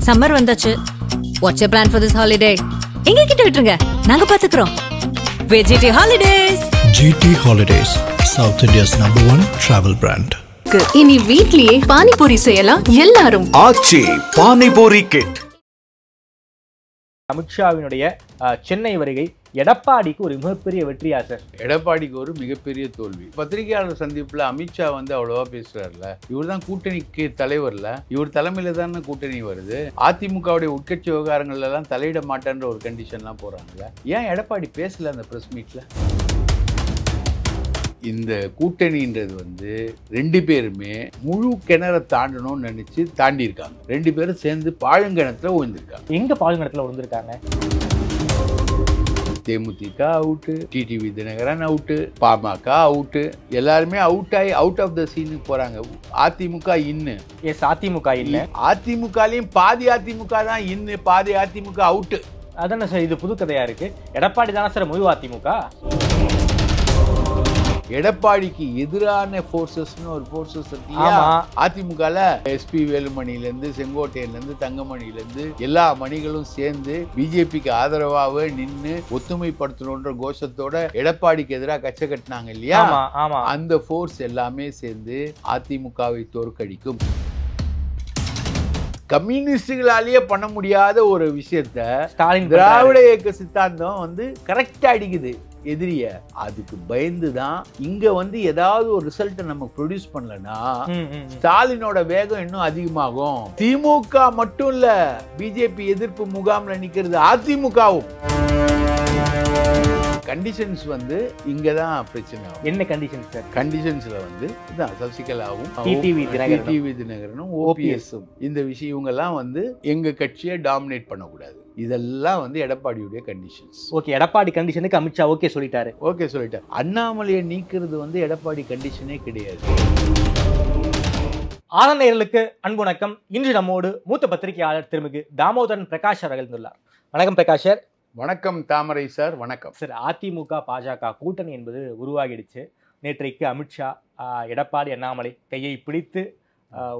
Summer வந்தாச்சு. What's your plan for this holiday? எங்க கிட்ட விட்டுருங்க, நாங்க பாத்துக்கிறோம். VGT Holidays. GT Holidays, South India's #1 travel brand. இனி வீட்லயே பானிபூரி செய்யலாம் எல்லாரும். ஆச்சி பானிபூரி கிட். அமித்ஷாவினுடைய சென்னை வருகை எடப்பாடிக்கு ஒரு மிகப்பெரிய வெற்றியா சார்? எடப்பாடிக்கு ஒரு மிகப்பெரிய தோல்வி. பத்திரிகையாளர் சந்திப்புல அமித்ஷா அவ்வளவா பேசுறாருல, இவர் தான் கூட்டணிக்கு தலைவர்ல, இவர் தலைமையில தானே கூட்டணி வருது. அதிமுகவுடைய உட்கட்சி விவகாரங்கள்ல எல்லாம் தலையிட மாட்டேன்ற ஒரு கண்டிஷன்லாம் போறாங்கல்ல, ஏன் எடப்பாடி பேசல அந்த பிரஸ் மீட்ல? இந்த கூட்டணின்றது ரெண்டு பேருமே முழு கிணறை தாண்டணும்னு நினைச்சு தாண்டி இருக்காங்க. ரெண்டு பேரும் சேர்ந்து பாழுங்கிணத்துல விழுந்திருக்காங்க. எங்க பாழுங்கிணத்துல விழுந்திருக்காங்க? தேமுதிக அவுட்டு, டிடிவி தினகரன் அவுட்டு, பாமக அவுட்டு, எல்லாருமே அவுட் ஆஃப் த சீனுக்கு போறாங்க. அதிமுக இன்னு. எஸ், அதிமுக இல்ல. அதிமுகலையும் பாதி அதிமுக தான் இன்னு, பாதி அதிமுக அவுட்டு. அதானே சார் இது புது கதையா இருக்கு. எடப்பாடி தானே சார் முழு அதிமுக. எடப்பாடிக்கு எதிரான போர்சஸ்னு ஒரு போர்சஸ் இருக்கு அதிமுகல. எஸ்பி வேலுமணில இருந்து செங்கோட்டையில இருந்து தங்கமணில இருந்து எல்லா மணிகளும் சேர்ந்து பிஜேபிக்கு ஆதரவாக நின்று ஒத்துமைப்படுத்தணும்ன்ற கோஷத்தோட எடப்பாடிக்கு எதிராக கச்சை கட்டினாங்க இல்லையா? அந்த போர்ஸ் எல்லாமே சேர்ந்து அதிமுகவை தோற்கடிக்கும். கம்யூனிஸ்டுகளாலேயே பண்ண முடியாத ஒரு விஷயத்த ஸ்டாலின் திராவிட இயக்க சித்தாந்தம் கரெக்டா அடிக்குது எதிரிய. அதுக்கு பயந்து தான் இங்க ஏதாவது ஒரு ரிசல்ட் நம்ம ப்ரொடியூஸ் பண்ணலன்னா ஸ்டாலினோட வேகம் இன்னும் அதிகமாகும். திமுக மட்டும் இல்ல, பிஜேபி எதிர்ப்பு முகாம்ல நிக்கிறது அதிமுகவும். கண்டிஷன்ஸ் இங்கதான் பிரச்சனை. என்ன கண்டிஷன்ஸ் சார்? கண்டிஷன்ஸ்ல இதான் சசிகலாவும் டிடிவி தினகரனும் ஓபிஎஸும் இந்த விஷயம் இவங்கெல்லாம் எங்க கட்சியை டாமினேட் பண்ணக்கூடாது. இதெல்லாம் எடப்பாடியுடைய கண்டிஷன்ஸ். ஓகே, எடப்பாடி கண்டிஷனுக்கு அமித்ஷா ஓகே சொல்லிட்டாரு. அண்ணாமலையை நீக்கிறது எடப்பாடி கண்டிஷனே கிடையாது. ஆனந்தையர்களுக்கு அன்பு வணக்கம். இன்று நம்மோடு மூத்த பத்திரிகையாளர் திருமிகு தாமோதரன் பிரகாஷ் அவர்கள் இருந்துள்ளார். வணக்கம் பிரகாஷ் சார். வணக்கம் தாமரை சார். வணக்கம் சார். அதிமுக பாஜக கூட்டணி என்பது உருவாகிடுச்சு. நேற்றைக்கு அமித்ஷா எடப்பாடி அண்ணாமலை கையை பிடித்து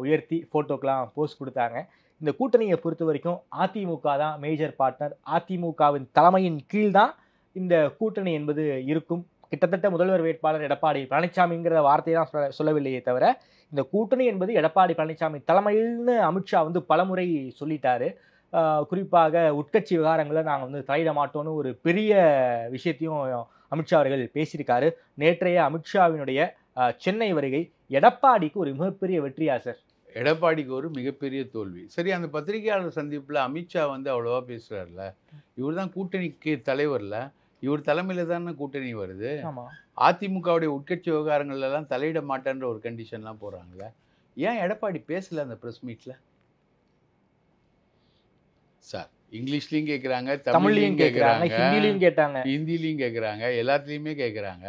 உயர்த்தி போட்டோக்கெல்லாம் போஸ்ட் கொடுத்தாங்க. இந்த கூட்டணியை பொறுத்த வரைக்கும் அதிமுக தான் மேஜர் பார்ட்னர். அதிமுகவின் தலைமையின் கீழ் தான் இந்த கூட்டணி என்பது இருக்கும். கிட்டத்தட்ட முதல்வர் வேட்பாளர் எடப்பாடி பழனிசாமிங்கிற வார்த்தையை தான் சொல்லவில்லையே தவிர இந்த கூட்டணி என்பது எடப்பாடி பழனிசாமி தலைமையில்னு அமித்ஷா பலமுறை சொல்லிட்டாரு. குறிப்பாக உட்கட்சி விவகாரங்களில் நாங்கள் தலையிட மாட்டோம்னு ஒரு பெரிய விஷயத்தையும் அமித்ஷா அவர்கள் பேசியிருக்காரு. நேற்றைய அமித்ஷாவினுடைய சென்னை வருகை எடப்பாடிக்கு ஒரு மிகப்பெரிய வெற்றியா சார்? எடப்பாடிக்கு ஒரு மிகப்பெரிய தோல்வி. சரி, அந்த பத்திரிகையாளர் சந்திப்புல அமித்ஷா அவ்வளவா பேசுறாருல, இவர் தான் கூட்டணிக்கு தலைவர்ல, இவர் தலைமையில தானே கூட்டணி வருது. அதிமுகவுடைய உட்கட்சி விவகாரங்கள்ல எல்லாம் தலையிட மாட்டேன்ற ஒரு கண்டிஷன்லாம் போறாங்கல்ல, ஏன் எடப்பாடி பேசல அந்த பிரஸ் மீட்ல? சார், இங்கிலீஷ்லயும் கேட்குறாங்க, தமிழ்லையும் கேட்குறாங்க, ஹிந்திலையும் கேட்குறாங்க, எல்லாத்துலேயுமே கேட்குறாங்க.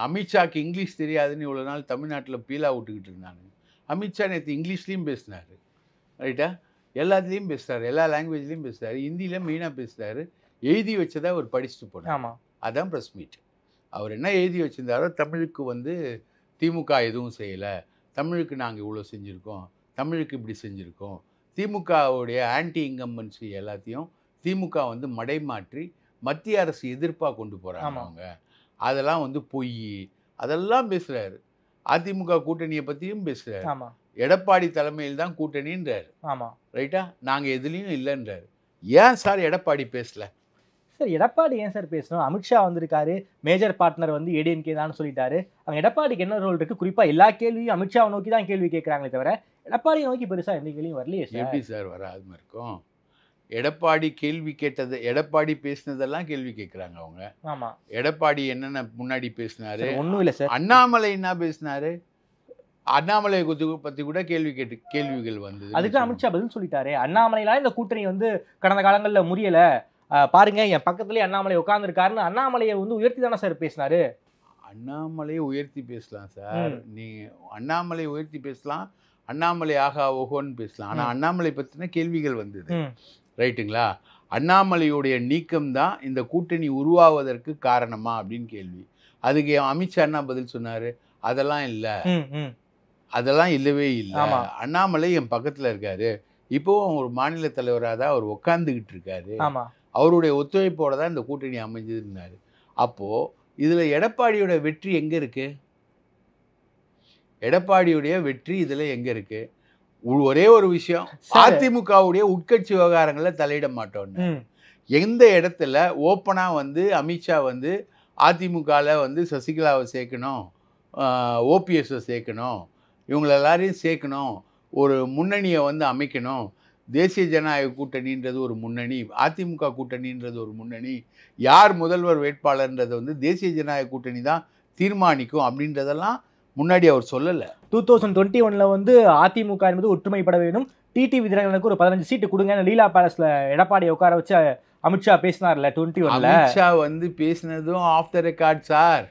அமித்ஷாக்கு இங்கிலீஷ் தெரியாதுன்னு இவ்வளோ நாள் தமிழ்நாட்டில் பீலா விட்டுக்கிட்டு இருந்தாங்க. அமித்ஷா நேற்று இங்கிலீஷ்லேயும் பேசினார், ரைட்டா? எல்லாத்துலேயும் பேசுகிறாரு, எல்லா லாங்குவேஜ்லேயும் பேசுகிறாரு, ஹிந்தியில் மெயினாக பேசுகிறாரு. எழுதி வச்சதை அவர் படிச்சுட்டு போனார். அதான் ப்ரெஸ் மீட். அவர் என்ன எழுதி வச்சுருந்தாரோ, தமிழுக்கு திமுக எதுவும் செய்யலை, தமிழுக்கு நாங்கள் இவ்வளோ செஞ்சுருக்கோம், தமிழுக்கு இப்படி செஞ்சுருக்கோம், திமுகவுடைய ஆன்டி இன்கம்பன்சி எல்லாத்தையும் திமுக மடைமாற்றி மத்திய அரசு எதிர்ப்பாக கொண்டு போகிறாங்க அவங்க. அதெல்லாம் பொய், அதெல்லாம் பேசுகிறாரு. அதிமுக கூட்டணியை பற்றியும் பேசுகிறாரு. எடப்பாடி தலைமையில் தான் கூட்டணின்றார், ரைட்டா? நாங்கள் எதுலேயும் இல்லைன்றார். ஏன் சார் எடப்பாடி பேசல? சார், எடப்பாடி ஏன் சார் பேசணும்? அமித்ஷா வந்திருக்காரு, மேஜர் பார்ட்னர் ஏடிஎம்கே தான் சொல்லிட்டாரு. அவங்க எடப்பாடிக்கு என்ன ரோல் இருக்குது? குறிப்பாக எல்லா கேள்வியும் அமித்ஷாவை நோக்கி தான் கேள்வி கேட்குறாங்களே தவிர எடப்பாடியை நோக்கி பெருசாக எந்த கேள்வியும் வரலையே சார். எப்படி சார் வராது இருக்கும்? எடப்பாடி கேள்வி கேட்டது, எடப்பாடி பேசினதெல்லாம் கேள்வி கேட்குறாங்க அவங்க. ஆமாம், எடப்பாடி என்னென்ன முன்னாடி பேசினாரு? ஒன்றும் இல்லை சார். அண்ணாமலை என்ன பேசினாரு? அண்ணாமலை பற்றி கூட கேள்விகள் வந்தது. அதுக்கு அமித்ஷா பதில் சொல்லிட்டாரு. அண்ணாமலையில இந்த கூட்டணி கடந்த காலங்களில் முறியலை, பாருங்க என் பக்கத்துலேயே அண்ணாமலை உட்காந்துருக்காருன்னு அண்ணாமலையை உயர்த்தி தானே சார் பேசினாரு. அண்ணாமலையை உயர்த்தி பேசலாம் சார், நீ அண்ணாமலை உயர்த்தி பேசலாம், அண்ணாமலை ஆகா ஓஹோன்னு பேசலாம். ஆனால் அண்ணாமலை பற்றின கேள்விகள் வந்தது, ரைட்டுங்களா? அண்ணாமலையுடைய நீக்கம் தான் இந்த கூட்டணி உருவாவதற்கு காரணமா அப்படின்னு கேள்வி. அதுக்கு அமித்ஷா என்ன பதில் சொன்னாரு? அதெல்லாம் இல்லை, அதெல்லாம் இல்லவே இல்லை. அண்ணாமலை என் பக்கத்தில் இருக்காரு, இப்போவும் ஒரு மாநில தலைவராக தான் அவர் உட்காந்துக்கிட்டு இருக்காரு. ஆமா. அவருடைய ஒத்துழைப்போட தான் இந்த கூட்டணி அமைஞ்சதுன்னாரு. அப்போது இதில் எடப்பாடியோட வெற்றி எங்கே இருக்குது? எடப்பாடியுடைய வெற்றி இதில் எங்கே இருக்குது? ஒரே ஒரு விஷயம், அதிமுகவுடைய உட்கட்சி விவகாரங்களில் தலையிட மாட்டோன்னு. எந்த இடத்துல ஓப்பனாக வந்து அமித்ஷா வந்து அதிமுகவில் வந்து சசிகலாவை சேர்க்கணும், ஓபிஎஸ்ஸை சேர்க்கணும், இவங்கள எல்லாரையும் சேர்க்கணும், ஒரு முன்னணியை வந்து அமைக்கணும், தேசிய ஜனநாயக கூட்டணின்றது ஒரு முன்னணி, அதிமுக கூட்டணின்றது ஒரு முன்னணி, யார் முதல்வர் வேட்பாளர்ன்றதை வந்து தேசிய ஜனநாயக கூட்டணி தான் தீர்மானிக்கும் அப்படின்றதெல்லாம் முன்னாடி அவர் சொல்லலை. 2021 வந்து அதிமுக என்பது ஒற்றுமைப்பட வேணும், டிடிவி தினகரனுக்கு ஒரு 15 சீட்டு கொடுங்க, லீலா பேலஸ்ல எடப்பாடியை உட்கார வச்சு அமித்ஷா பேசினார்ல 21. அமித்ஷா வந்து பேசினதும் of the record sir.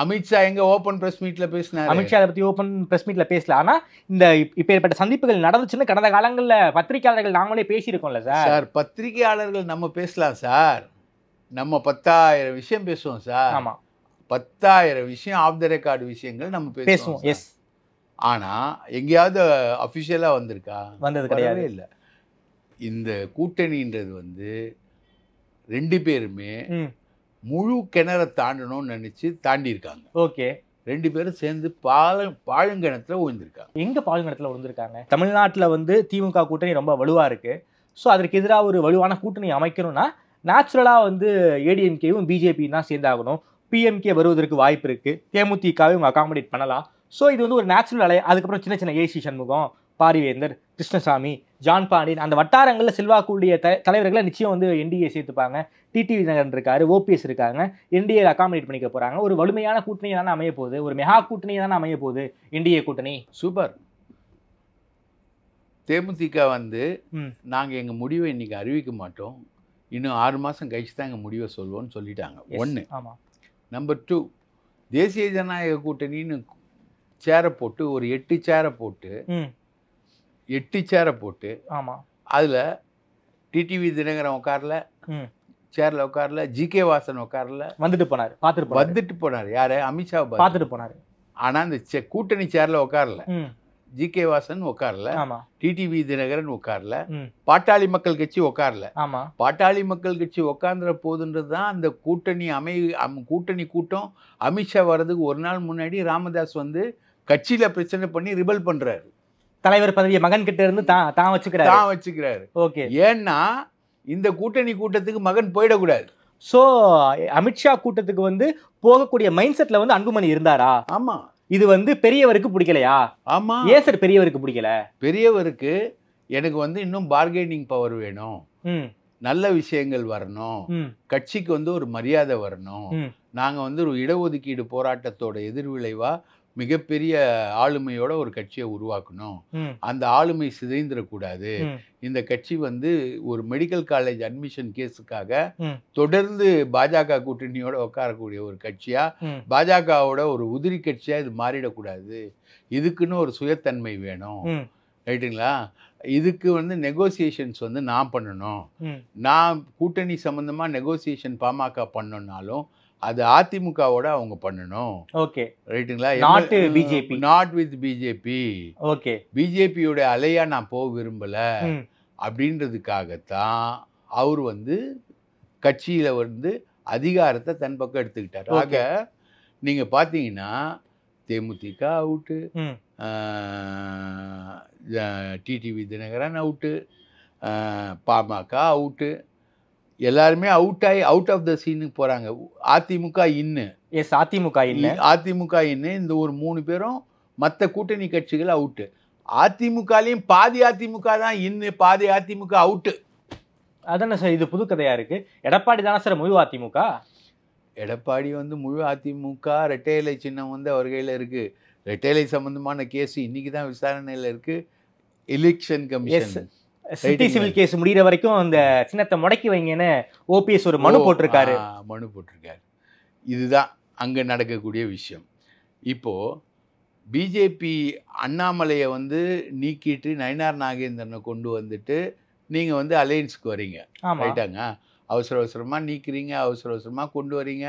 Amit Shah எங்க ஓபன் பிரஸ் மீட்ல பேசினாரு? அமித்ஷா அதை பத்தி ஓபன் பிரஸ் மீட்ல பேசல. ஆனா இந்த இப்பேற்பட்ட சந்திப்புகள் நடந்துச்சுன்னு கடந்த காலங்கள்ல பத்திரிகையாளர்கள் நாங்களே பேசியிருக்கோம்ல சார். சார் பத்திரிகையாளர்கள் நம்ம பேசலாம் சார், நம்ம 10,000 விஷயம் பேசுவோம் சார். ஆமா, 10,000 விஷயம் ஆஃப் த ரெக்கார்டு விஷயங்கள் நம்ம பேசுவோம். எஸ். ஆனா எங்கேயாவது அஃபிஷியலா வந்திருக்கா? வந்தது கிடையவே இல்லை. இந்த கூட்டணின்றது வந்து 2 பேருமே முழு கிணறை தாண்டணும்னு நினைச்சு தாண்டி இருக்காங்க. ஓகே. 2 பேரும் சேர்ந்து பாழுங்கிணத்துல விழுந்திருக்காங்க. எங்க பாழுங்கிணத்துல விழுந்திருக்காங்க? தமிழ்நாட்டில் வந்து திமுக கூட்டணி ரொம்ப வலுவா இருக்கு. ஸோ அதற்கு எதிராக ஒரு வலுவான கூட்டணி அமைக்கணும்னா நேச்சுரலா வந்து ஏடிஎம்கேவும் பிஜேபி தான் சேர்ந்தாகணும். பிஎம்கே வருவதற்கு வாய்ப்பு இருக்கு, தேமுதிகவை இவங்க அகாமடேட் பண்ணலாம். ஸோ இது வந்து ஒரு நேச்சுரல் அலை. அதுக்கப்புறம் சின்ன சின்ன ஏசி சண்முகம், பாரிவேந்தர், கிருஷ்ணசாமி, ஜான் பாண்டியன், அந்த வட்டாரங்களில் செல்வாக்குடைய தலைவர்களை நிச்சயம் வந்து என்டிஏ சேர்த்துப்பாங்க. டிடிவி தினகரன் இருக்காரு, ஓபிஎஸ் இருக்காங்க, என்டிஏ அகாமடேட் பண்ணிக்க போறாங்க. ஒரு வலிமையான கூட்டணி தானே அமைய போகுது, ஒரு மெகா கூட்டணி தானே அமைய போகுது என்டிஏ கூட்டணி. சூப்பர். தேமுதிக வந்து நாங்கள் எங்கள் முடிவை இன்னைக்கு அறிவிக்க மாட்டோம், இன்னும் 6 மாதம் கழிச்சு தான் எங்கள் முடிவை சொல்வோம்னு சொல்லிட்டாங்க. 1. ஆமாம். நம்பர் 2, தேசிய ஜனநாயக கூட்டணின்னு சேரை போட்டு ஒரு 8 சேரை போட்டு 8 சேரை போட்டு, ஆமாம், அதில் டிடிவி தினகரன் உட்காரல, சேரில் உட்காரல, ஜிகே வாசன் உட்காரல, வந்துட்டு போனார், வந்துட்டு போனார். யாரு? அமித்ஷா பார்த்துட்டு போனார். ஆனால் அந்த கூட்டணி சேரில் உட்காரல, ஜிகே வாசன் உட்காரல, டிடிவி தினகரன் உட்காரல, பாட்டாளி மக்கள் கட்சி உட்காரல. பாட்டாளி மக்கள் கட்சி உட்கார்ந்துற போதுன்றது தான் அந்த கூட்டணி கூட்டம். அமித்ஷா வர்றதுக்கு ஒரு நாள் முன்னாடி ராமதாஸ் வந்து கட்சியில பிரச்சனை பண்ணி ரிபல் பண்றாரு. தலைவர் பதவியை மகன் கிட்ட இருந்து தான் வச்சுக்கிறாரு. ஓகே. ஏன்னா இந்த கூட்டணி கூட்டத்துக்கு மகன் போயிடக்கூடாது. ஸோ அமித்ஷா கூட்டத்துக்கு வந்து போகக்கூடிய மைண்ட் செட்ல வந்து அன்புமணி இருந்தாரா? ஆமா. இது வந்து பெரியவருக்கு பிடிக்கலையா? ஆமா. ஏன் சார் பெரியவருக்கு பிடிக்கல? பெரியவருக்கு எனக்கு வந்து இன்னும் பார்கெனிங் பவர் வேணும், நல்ல விஷயங்கள் வரணும், கட்சிக்கு வந்து ஒரு மரியாதை வரணும். நாங்க வந்து ஒரு இடஒதுக்கீடு போராட்டத்தோட எதிர்விளைவா மிகப்பெரிய ஆளுமையோட ஒரு கட்சியை உருவாக்கணும். அந்த ஆளுமை சிதைந்துடக்கூடாது. இந்த கட்சி வந்து ஒரு மெடிக்கல் காலேஜ் அட்மிஷன் கேஸுக்காக தொடர்ந்து பாஜக கூட்டணியோட உட்காரக்கூடிய ஒரு கட்சியா, பாஜகவோட ஒரு உதிரி கட்சியா இது மாறிடக்கூடாது. இதுக்குன்னு ஒரு சுயத்தன்மை வேணும். ரைட்டுங்களா? இதுக்கு வந்து நெகோசியேஷன்ஸ் வந்து நான் பண்ணணும். நான் கூட்டணி சம்பந்தமா நெகோசியேஷன் பாமக பண்ணனாலும் அது அதிமுகவோட அவங்க பண்ணணும். ஓகே. ரைட்டுங்களா? Not BJP, not with BJP. Okay. பிஜேபியோட அலையா நான் போக விரும்பல அப்படின்றதுக்காகத்தான் அவர் வந்து கட்சியில வந்து அதிகாரத்தை தன் பக்கம் எடுத்துக்கிட்டார். ஆக நீங்க பாத்தீங்கன்னா தேமுதிக அவுட்டு, டிடிவி தினகரன் அவுட்டு, பாமக அவுட்டு, எல்லாருமே அவுட் ஆஃப் த சீனுக்கு போறாங்க. அதிமுக இன்னு. எஸ், அதிமுக இன்னு. இந்த ஒரு 3 பேரும் மற்ற கூட்டணி கட்சிகள் அவுட்டு. அதிமுகலையும் பாதி அதிமுக தான் இன்னு, பாதி அதிமுக அவுட்டு. அதானே சார் இது புது கதையா இருக்கு. எடப்பாடி தானே சார் முழு அதிமுக. எடப்பாடி வந்து முழு அதிமுக. ரெட்டை இலை சின்னம் வந்து அவர் கையில் இருக்கு. ரெட்டை இலை சம்பந்தமான கேஸ் இன்னைக்கு தான் விசாரணையில் இருக்கு. Election commission city civil case முடிகிற வரைக்கும் அந்த சின்னத்தை முடக்கி வைங்கன்னு ஓபிஎஸ் ஒரு மனு போட்டிருக்காரு. இதுதான் அங்கே நடக்கக்கூடிய விஷயம். இப்போது பிஜேபி அண்ணாமலையை வந்து நீக்கிட்டு நயினார் நாகேந்திரனை கொண்டு வந்துட்டு நீங்கள் வந்து அலையன்ஸுக்கு வரீங்க. ரைட்டாங்க? அவசரமாக நீக்கிறீங்க, அவசரமாக கொண்டு வரீங்க.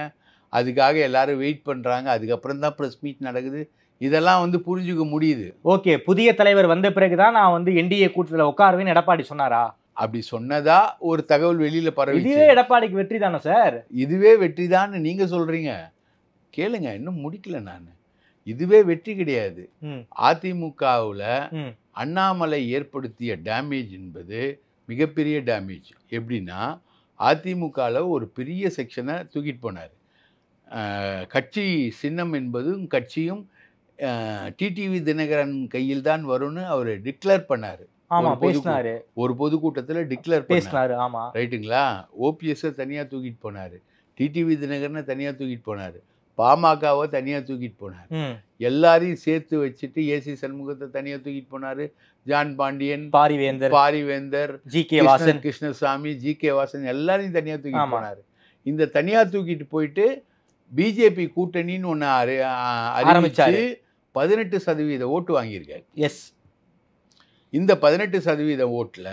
அதுக்காக எல்லாரும் வெயிட் பண்ணுறாங்க. அதுக்கப்புறம் தான் ப்ரெஸ் மீட் நடக்குது. இதெல்லாம் வந்து புரிஞ்சுக்க முடியுது. ஓகே, புதிய தலைவர் வந்த பிறகுதான் நான் வந்து என்டிஏ கூட்டத்துல உட்காருவேன்னு எடப்பாடி சொன்னாரா? அப்படி சொன்னதா ஒரு தகவல் வெளியில பரவி. இதுவே எடப்பாடிக்கு வெற்றி தானே சார்? இதுவே வெற்றி தான் நீங்க சொல்றீங்க. கேளுங்க, இன்னும் முடிக்கல நான். இதுவே வெற்றி கிடையாது. அதிமுகவுல அண்ணாமலை ஏற்படுத்திய டேமேஜ் என்பது மிகப்பெரிய டேமேஜ். எப்படின்னா, அதிமுகவில் ஒரு பெரிய செக்ஷனை தூக்கிட்டு போனார். கட்சி சின்னம் என்பதும் கட்சியும் டிடிவி தினகரன் கையில் தான் வரும்னு அவர் டிக்ளேர் பண்ணார். ஒரு பொதுக்கூட்டத்தில் டிக்ளேர் பண்ணார். ரைட்டுங்களா? ஓபிஎஸ் தனியாக தூக்கிட்டு போனார், டிடிவி தினகரனை தனியாக தூக்கிட்டு போனார், பாமகவை தனியாக தூக்கிட்டு போனார், எல்லாரையும் சேர்த்து வச்சுட்டு ஏசி சண்முகத்தை தனியாக தூக்கிட்டு போனார், ஜான் பாண்டியன், பாரிவேந்தர், கிருஷ்ணசாமி, ஜி.கே. வாசன் எல்லாரையும் தனியாக தூக்கிட்டு போனார். இந்த தனியாக தூக்கிட்டு போயிட்டு பிஜேபி கூட்டணின்னு ஒன்று அறிவிச்சு 18% ஓட்டு வாங்கியிருக்காரு. எஸ். இந்த 18% ஓட்டில்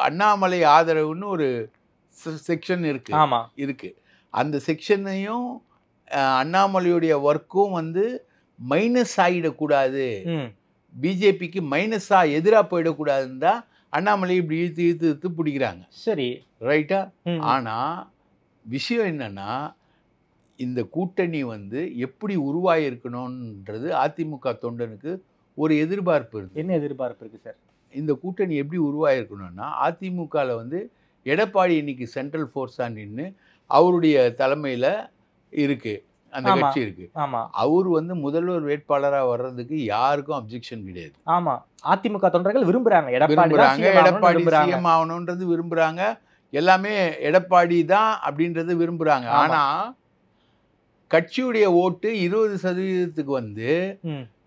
அண்ணாமலை ஆதரவுன்னு ஒரு செக்ஷன் இருக்கு. அந்த செக்ஷனையும் அண்ணாமலையுடைய ஒர்க்கும் வந்து மைனஸ் ஆகிடக்கூடாது, பிஜேபிக்கு மைனஸா எதிராக போயிடக்கூடாதுன்னு தான் அண்ணாமலை இப்படி இழுத்து பிடிக்கிறாங்க. சரி, ரைட்டா? ஆனால் விஷயம் என்னன்னா, இந்த கூட்டணி வந்து எப்படி உருவாகிருக்கணும்ன்றது அதிமுக தொண்டனுக்கு ஒரு எதிர்பார்ப்பு இருக்கு. என்ன எதிர்பார்ப்பு இருக்கு சார்? இந்த கூட்டணி எப்படி உருவாகிருக்கணும்னா, அதிமுகவில் வந்து எடப்பாடி இன்னைக்கு சென்ட்ரல் ஃபோர்ஸாக நின்று அவருடைய தலைமையில் இருக்கு, அந்த கட்சி இருக்கு. அவர் வந்து முதல்வர் வேட்பாளராக வர்றதுக்கு யாருக்கும் அப்ஜெக்ஷன் கிடையாது. ஆமா, அதிமுக தொண்டர்கள் விரும்புறாங்க, எடப்பாடி சிஎம் ஆகணுன்றது விரும்புறாங்க, எல்லாமே எடப்பாடி தான் அப்படின்றது விரும்புறாங்க. ஆனா கட்சியுடைய ஓட்டு 20% வந்து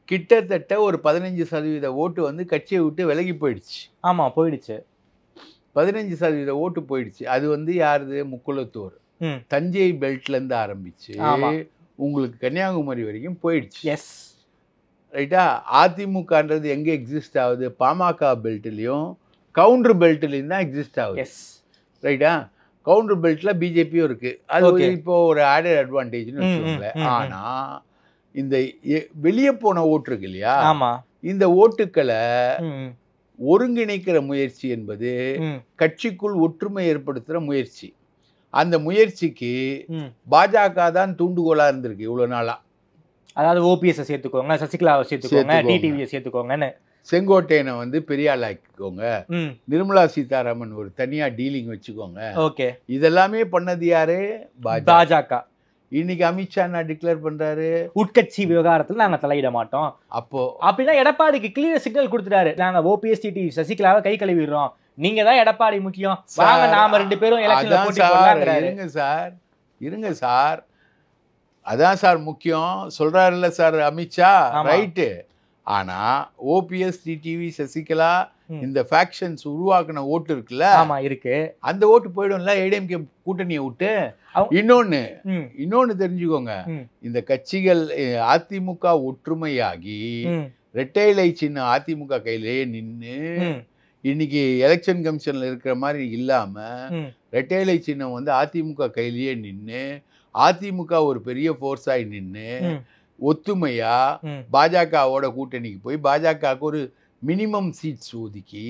கிட்டத்தட்ட ஒரு 15% ஓட்டு வந்து கட்சியை விட்டு விலகி போயிடுச்சு. ஆமா, போயிடுச்சு. 15% ஓட்டு போயிடுச்சு. அது வந்து யாருது? முக்குளத்தூர், தஞ்சை பெல்ட்ல இருந்து ஆரம்பிச்சு உங்களுக்கு கன்னியாகுமரி வரைக்கும் போயிடுச்சு. எஸ், ரைட்டா? அதிமுகன்றது எங்க எக்ஸிஸ்ட் ஆகுது? பாமக பெல்ட்லயும் கவுண்டர் பெல்ட்லயும் தான் எக்ஸிஸ்ட் ஆகுது. ரைட்டா? கவுண்டர் பெல்ட்ல பிஜேபியும் இருக்கு. அது இப்போ ஒரு ஆடட் அட்வான்டேஜ்னு வச்சுக்கோங்களேன். ஆனா இந்த வெளியே போன ஓட்டு இருக்கு இல்லையா, இந்த ஓட்டுக்களை ஒருங்கிணைக்கிற முயற்சி என்பது கட்சிக்குள் ஒற்றுமை ஏற்படுத்துற முயற்சி. அந்த முயற்சிக்கு பாஜக தான் தூண்டுகோலா இருந்திருக்கு இவ்வளவு நாளா. அதாவது ஓபிஎஸ் சேர்த்துக்கோங்க, சசிகலாவை சேர்த்துக்கோங்க, டிடிவியை சேர்த்துக்கோங்கன்னு, செங்கோட்டையனை வந்து பெரிய ஆளாக்கிக்கோங்க, நிர்மலா சீதாராமன் ஒரு தனியா டீலிங் வச்சுக்கோங்க. ஓகே, இதெல்லாமே பண்ணது யாரு? பாஜக. இன்னைக்கு அமித்ஷா என்ன டிக்ளேர் பண்றாரு? உட்கட்சி விவகாரத்துல நாங்க தலையிட மாட்டோம். அப்போ அப்படின்னா எடப்பாடிக்கு கிளியர் சிக்னல் கொடுத்துட்டாரு, நாங்க ஓபிஎஸ் டிடி சசிகலாவை கை கழுவிடுறோம், நீங்க தான் எடப்பாடி முக்கியம், வாங்க நாம 2 பேரும் எலெக்ஷன்ல போட்டி போடலாம்ங்கறாரு. இருங்க சார், அதான் சார் முக்கியம் சொல்றாருல்ல சார் அமித்ஷா, ரைட்டு. ஆனா ஓபிஎஸ், டிடிவி, சசிகலா இந்த ஃபேக்ஷன்ஸ் உருவாக்குன ஓட்டு இருக்குல்ல, இருக்கு, அந்த ஓட்டு போயிடும்ல ஏடிஎம்கே கூட்டணியை விட்டு. இன்னொன்னு தெரிஞ்சுக்கோங்க, இந்த கட்சிகள் அதிமுக ஒற்றுமையாகி இரட்டை இலை சின்ன அதிமுக கையிலேயே நின்று இன்னைக்கு எலெக்ஷன் கமிஷன்ல இருக்கிற மாதிரி இல்லாம இரட்டை இலை சின்னம் வந்து அதிமுக கையிலேயே நின்று அதிமுக ஒரு பெரிய ஃபோர்ஸாய் நின்று ஒத்துமையா பாஜகவோட கூட்டணிக்கு போய் பாஜகவுக்கு ஒரு மினிமம் சீட்ஸ் ஒதுக்கி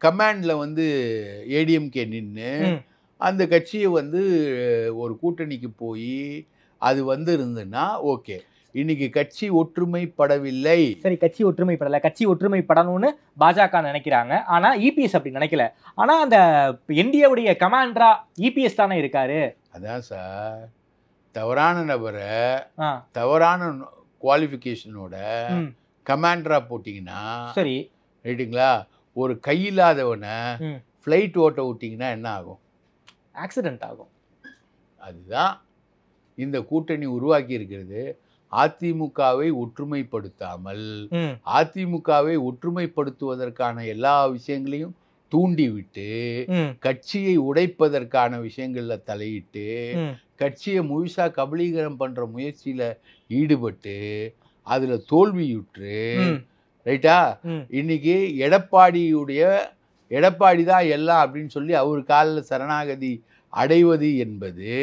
கமாண்ட்ல வந்து ஏடிஎம்கே நின்று அந்த கட்சியை வந்து ஒரு கூட்டணிக்கு போய் அது வந்து இருந்துன்னா ஓகே. இன்னைக்கு கட்சி ஒற்றுமைப்படவில்லை. சரி, கட்சி ஒற்றுமைப்படலை, கட்சி ஒற்றுமைப்படணும்னு பாஜக நினைக்கிறாங்க, ஆனா இபிஎஸ் அப்படி நினைக்கல. ஆனா அந்த என்டிஏவுடைய கமாண்டரா இபிஎஸ் தானே இருக்காரு. அதான் சார், தவறான நபரை தவறான குவாலிஃபிகேஷனோட கமாண்டரா போட்டிங்கன்னா சரி, ரைட்டுங்களா? ஒரு கையில்லாதவனை ஃப்ளைட் ஓட்ட விட்டிங்கன்னா என்ன ஆகும்? ஆக்சிடென்ட் ஆகும். அதுதான் இந்த கூட்டணி உருவாக்கி இருக்கிறது. அதிமுகவை ஒற்றுமைப்படுத்தாமல் அதிமுகவை ஒற்றுமைப்படுத்துவதற்கான எல்லா விஷயங்களையும் தூண்டிவிட்டு கட்சியை உடைப்பதற்கான விஷயங்கள்ல தலையிட்டு கட்சியை முழுசா கபலீகரம் பண்ற முயற்சியில ஈடுபட்டு அதுல தோல்வியுற்று, ரைட்டா? இன்னைக்கு எடப்பாடி தான் எல்லாம் அப்படின்னு சொல்லி அவர் காலில் சரணாகதி அடைவது என்பது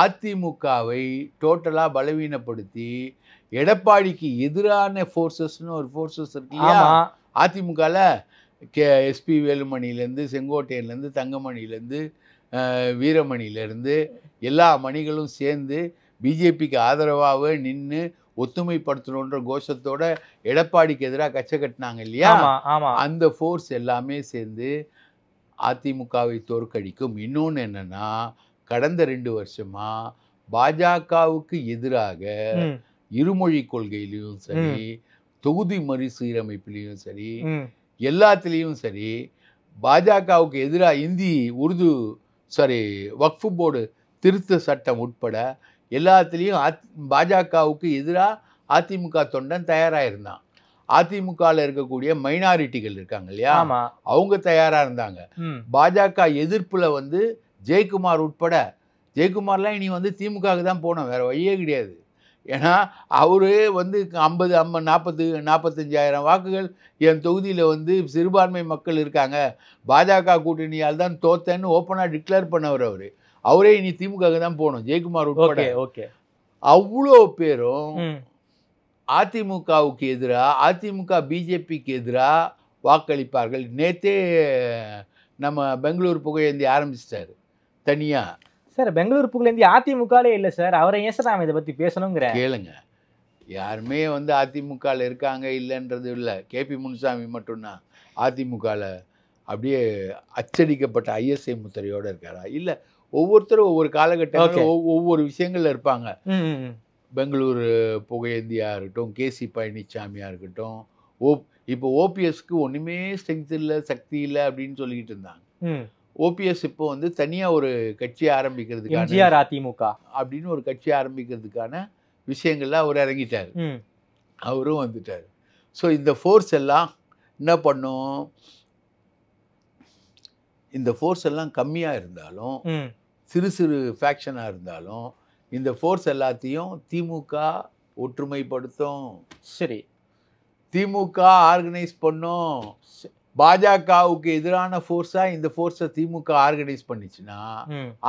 அதிமுகவை டோட்டலா பலவீனப்படுத்தி எடப்பாடிக்கு எதிரான ஃபோர்ஸஸ்னு ஒரு ஃபோர்ஸஸ் இருக்கு இல்லையா அதிமுகல எஸ்பி வேலுமணிலேருந்து செங்கோட்டையன்லேருந்து தங்கமணிலேருந்து வீரமணிலேருந்து எல்லா மணிகளும் சேர்ந்து பிஜேபிக்கு ஆதரவாக நின்று ஒத்துமைப்படுத்தணுன்ற கோஷத்தோட எடப்பாடிக்கு எதிராக கச்சை கட்டினாங்க இல்லையா அந்த ஃபோர்ஸ் எல்லாமே சேர்ந்து அதிமுகவை தோற்கடிக்கும். இன்னொன்று என்னன்னா, கடந்த 2 வருஷமா பாஜகவுக்கு எதிராக இருமொழி கொள்கையிலையும் சரி, தொகுதி மறுசீரமைப்பிலையும் சரி, எல்லாத்துலேயும் சரி, பாஜகவுக்கு எதிராக இந்தி உருது வக்ஃபு போர்டு திருத்த சட்டம் உட்பட எல்லாத்துலேயும் பாஜகவுக்கு எதிராக அதிமுக தொண்டன் தயாராக இருந்தான். அதிமுகவில் இருக்கக்கூடிய மைனாரிட்டிகள் இருக்காங்க இல்லையா, அவங்க தயாராக இருந்தாங்க. பாஜக எதிர்ப்பில் வந்து ஜெயக்குமார் உட்பட, ஜெயக்குமார்லாம் இனி வந்து திமுகவுக்கு தான் போனோம், வேறு வழியே கிடையாது. ஏன்னா அவரு வந்து 45,000 வாக்குகள் என் தொகுதியில் வந்து சிறுபான்மை மக்கள் இருக்காங்க, பாஜக கூட்டணியால் தான் தோத்தேன்னு ஓப்பனாக டிக்ளேர் பண்ணவர். அவரே இனி திமுகவுக்கு தான் போகணும், ஜெயக்குமார் உட்பட. அவ்வளோ பேரும் அதிமுகவுக்கு எதிராக, அதிமுக பிஜேபிக்கு எதிராக வாக்களிப்பார்கள். நேற்றே நம்ம பெங்களூர் புகையேந்தி ஆரம்பிச்சிட்டாரு தனியா. சார் பெங்களூர் புகழேந்தி அதிமுகலே இல்லை சார், அவரை ஏன் சார் நாம இதை பற்றி பேசணுங்கிற? கேளுங்க, யாருமே வந்து அதிமுகவில் இருக்காங்க இல்லைன்றது இல்லை. கேபி முனுசாமி மட்டும்தான் அதிமுகவில் அப்படியே அச்சடிக்கப்பட்ட ஐஎஸ்ஐ முத்திரையோடு இருக்காரா? இல்லை, ஒவ்வொருத்தரும் ஒவ்வொரு காலகட்டத்தில் ஒவ்வொரு விஷயங்கள்ல இருப்பாங்க. பெங்களூர் புகையேந்தியாக இருக்கட்டும், கேசி பழனிசாமியாக இருக்கட்டும், இப்போ ஓபிஎஸ்க்கு ஒன்றுமே ஸ்ட்ரென்த் இல்லை, சக்தி இல்லை அப்படின்னு சொல்லிக்கிட்டு இருந்தாங்க. ஓபிஎஸ் இப்போ வந்து தனியாக ஒரு கட்சி ஆரம்பிக்கிறதுக்கான அதிமுக அப்படின்னு ஒரு கட்சி ஆரம்பிக்கிறதுக்கான விஷயங்கள்ல அவர் இறங்கிட்டார், அவரும் வந்துட்டார். ஸோ இந்த ஃபோர்ஸ் எல்லாம் என்ன பண்ணும், இந்த ஃபோர்ஸ் எல்லாம் கம்மியாக இருந்தாலும், சிறு சிறு ஃபேக்ஷனாக இருந்தாலும், இந்த ஃபோர்ஸ் எல்லாத்தையும் திமுக ஒற்றுமைப்படுத்தும். சரி, திமுக ஆர்கனைஸ் பண்ணும். பாஜகவுக்கு எதிரான ஃபோர்ஸா இந்த ஃபோர்ஸை திமுக ஆர்கனைஸ் பண்ணிச்சுன்னா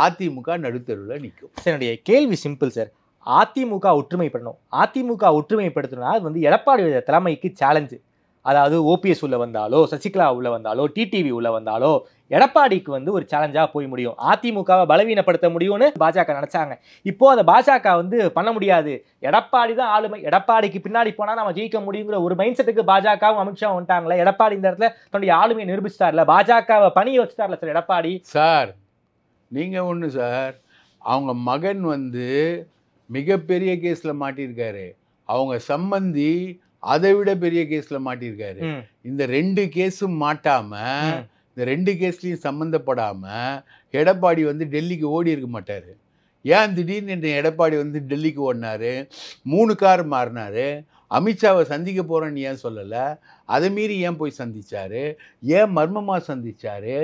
அதிமுக நடுத்தருவில் நிற்கும். என்னுடைய கேள்வி சிம்பிள் சார், அதிமுக ஒற்றுமைப்படணும். அதிமுக ஒற்றுமைப்படுத்தணும்னா அது வந்து எடப்பாடி தலைமைக்கு சேலஞ்சு. அதாவது ஓபிஎஸ் உள்ள வந்தாலோ, சசிகலா உள்ள வந்தாலோ, டிடிவி உள்ள வந்தாலோ எடப்பாடிக்கு வந்து ஒரு சேலஞ்சாக போய் முடியும். அதிமுகவை பலவீனப்படுத்த முடியும்னு பாஜக நினைச்சாங்க. இப்போ அதை பாஜக வந்து பண்ண முடியாது, எடப்பாடி தான் ஆளுமை, எடப்பாடிக்கு பின்னாடி போனால் நம்ம ஜெயிக்க முடியுங்கிற ஒரு மைண்ட் செட்டுக்கு பாஜகவும் அமித்ஷாவும் வந்துட்டாங்களே. எடப்பாடி இந்த இடத்துல தன்னுடைய ஆளுமையை நிரூபிச்சிட்டார்ல, பாஜகவை பணியை வச்சுட்டார்ல சார் எடப்பாடி. சார் நீங்கள் ஒன்று சார், அவங்க மகன் வந்து மிகப்பெரிய கேஸில் மாட்டியிருக்காரு, அவங்க சம்பந்தி அதை விட பெரிய கேஸ்ல மாட்டியிருக்காரு. இந்த 2 கேஸும் மாட்டாம, இந்த 2 கேஸ்லையும் சம்மந்தப்படாம எடப்பாடி வந்து டெல்லிக்கு ஓடி இருக்க மாட்டாரு. ஏன் திடீர்னு எடப்பாடி வந்து டெல்லிக்கு ஓடினாரு, 3 கார் மாறினாரு, அமித்ஷாவை சந்திக்க போறேன்னு ஏன் சொல்லலை, அதை மீறி ஏன் போய் சந்திச்சாரு, ஏன் மர்மமாக சந்திச்சாரு,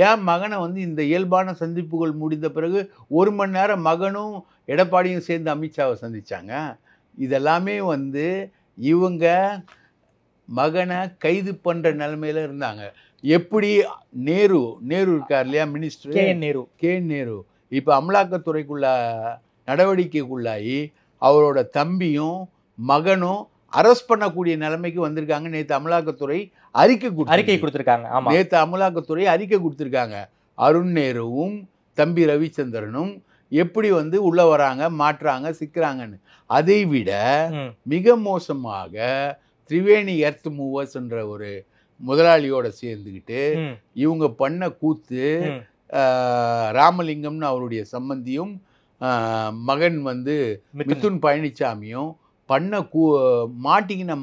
ஏன் மகனை வந்து இந்த இயல்பான சந்திப்புகள் முடிந்த பிறகு 1 மணி நேரம் மகனும் எடப்பாடியும் சேர்ந்து அமித்ஷாவை சந்திச்சாங்க. இதெல்லாமே வந்து இவங்க மகனை கைது பண்ற நிலைமையில இருந்தாங்க. எப்படி நேரு இருக்கார் இல்லையா, மினிஸ்டர் கே நேரு இப்போ அமலாக்கத்துறைக்குள்ள நடவடிக்கைக்குள்ளாகி அவரோட தம்பியும் மகனும் அரெஸ்ட் பண்ணக்கூடிய நிலைமைக்கு வந்திருக்காங்க. நேற்று அமலாக்கத்துறை அறிக்கை கொடுத்துருக்காங்க. நேற்று அமலாக்கத்துறை அறிக்கை கொடுத்துருக்காங்க. அருண் நேருவும் தம்பி ரவிச்சந்திரனும் எப்படி வந்து உள்ள வராங்க, மாற்றுறாங்க, சிக்கிறாங்கன்னு. அதை விட மிக மோசமாக திரிவேணி எர்த் மூவர்ஸ்ன்ற ஒரு முதலாளியோட சேர்ந்துக்கிட்டு இவங்க பண்ண கூத்து, ராமலிங்கம்னு அவருடைய சம்பந்தியும் மகன் வந்து மிதுன் பழனிசாமியும் பண்ண மாட்டிக்கின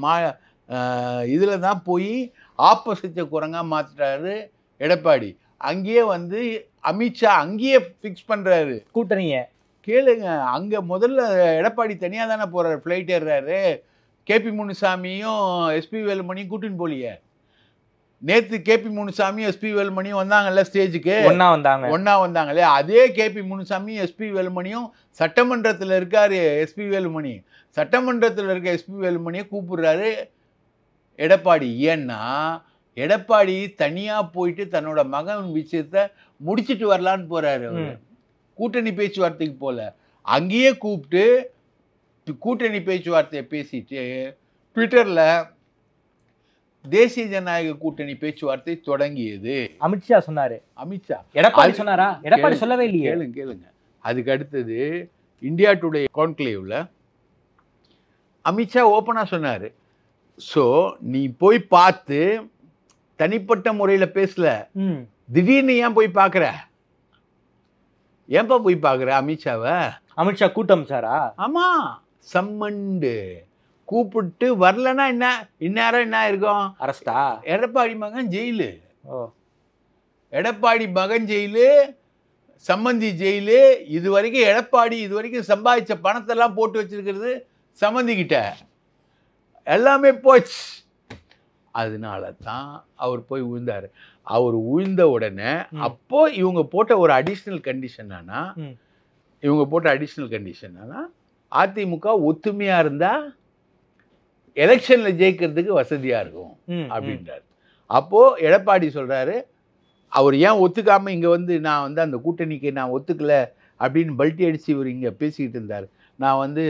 இதில் தான் போய் ஆப்போசிட்ட குரங்கா மாத்துறாரு எடப்பாடி. அங்கேயே வந்து அமித்ஷா அங்கேயே ஃபிக்ஸ் பண்றாரு கூட்டணியை. கேளுங்க, அங்க முதல்ல எடப்பாடி தனியா தானே போறாரு, ஃபிளைட் ஏறுறாரு. கேபி முனுசாமியும் எஸ்பி வேலுமணியும் கூட்டின்னு போலியே. நேத்து கேபி முனுசாமியும் எஸ்பி வேலுமணியும் வந்தாங்கல்ல ஸ்டேஜுக்கு, ஒன்னா வந்தாங்களே. அதே கேபி முனுசாமியும் எஸ்பி வேலுமணியும் சட்டமன்றத்தில் இருக்காரு. எஸ்பி வேலுமணி சட்டமன்றத்தில் இருக்க எஸ்பி வேலுமணியை கூப்பிடுறாரு எடப்பாடி. ஏன்னா எடப்பாடி தனியா போயிட்டு தன்னோட மகன் விஷயத்த முடிச்சிட்டு வரலான்னு போறாரு. கூட்டணி பேச்சுவார்த்தைக்கு போல. அங்கேயே கூப்பிட்டு கூட்டணி பேச்சுவார்த்தையை பேசிட்டு ட்விட்டரில் தேசிய ஜனநாயக கூட்டணி பேச்சுவார்த்தை தொடங்கியது. அமித்ஷா சொன்னாரு. அமித்ஷா எடப்பாடி சொன்னாரா? எடப்பாடி சொல்லவே இல்லையே. கேளுங்க. அதுக்கு அடுத்தது இந்தியா டுடே கான்க்ளேவ்ல அமித்ஷா ஓப்பனா சொன்னாரு. ஸோ நீ போய் பார்த்து தனிப்பட்ட முறையில் பேசல, திடீர்னு ஏன் போய் பார்க்குற? ஏன்பா போய் பார்க்குற அமித்ஷாவை? அமித்ஷா கூட்டம் சாரா? ஆமா, சம்மண்டு கூப்பிட்டு வரலன்னா என்ன இந்நேரம் என்ன இருக்கும்? அரஸ்டா? எடப்பாடி மகன் ஜெயிலு, எடப்பாடி மகன் ஜெயிலு, சம்மந்தி ஜெயிலு. இது வரைக்கும் எடப்பாடி இது வரைக்கும் சம்பாதிச்ச பணத்தெல்லாம் போட்டு வச்சிருக்கிறது சம்மந்திக்கிட்ட எல்லாமே போச்சு. அதனால தான் அவர் போய் விழுந்தார். அவர் விழுந்த உடனே அப்போ இவங்க போட்ட ஒரு அடிஷ்னல் கண்டிஷன் ஆனா அதிமுக ஒத்துமையா இருந்தா எலெக்ஷன்ல ஜெயிக்கிறதுக்கு வசதியா இருக்கும் அப்படின்றாரு. அப்போ எடப்பாடி சொல்றாரு, அவர் ஏன் ஒத்துக்காம இங்க வந்து நான் வந்து அந்த கூட்டணிக்கு நான் ஒத்துக்கல அப்படின்னு பல்ட்டி அடிச்சு இவர் இங்க பேசிக்கிட்டு இருந்தார். நான் வந்து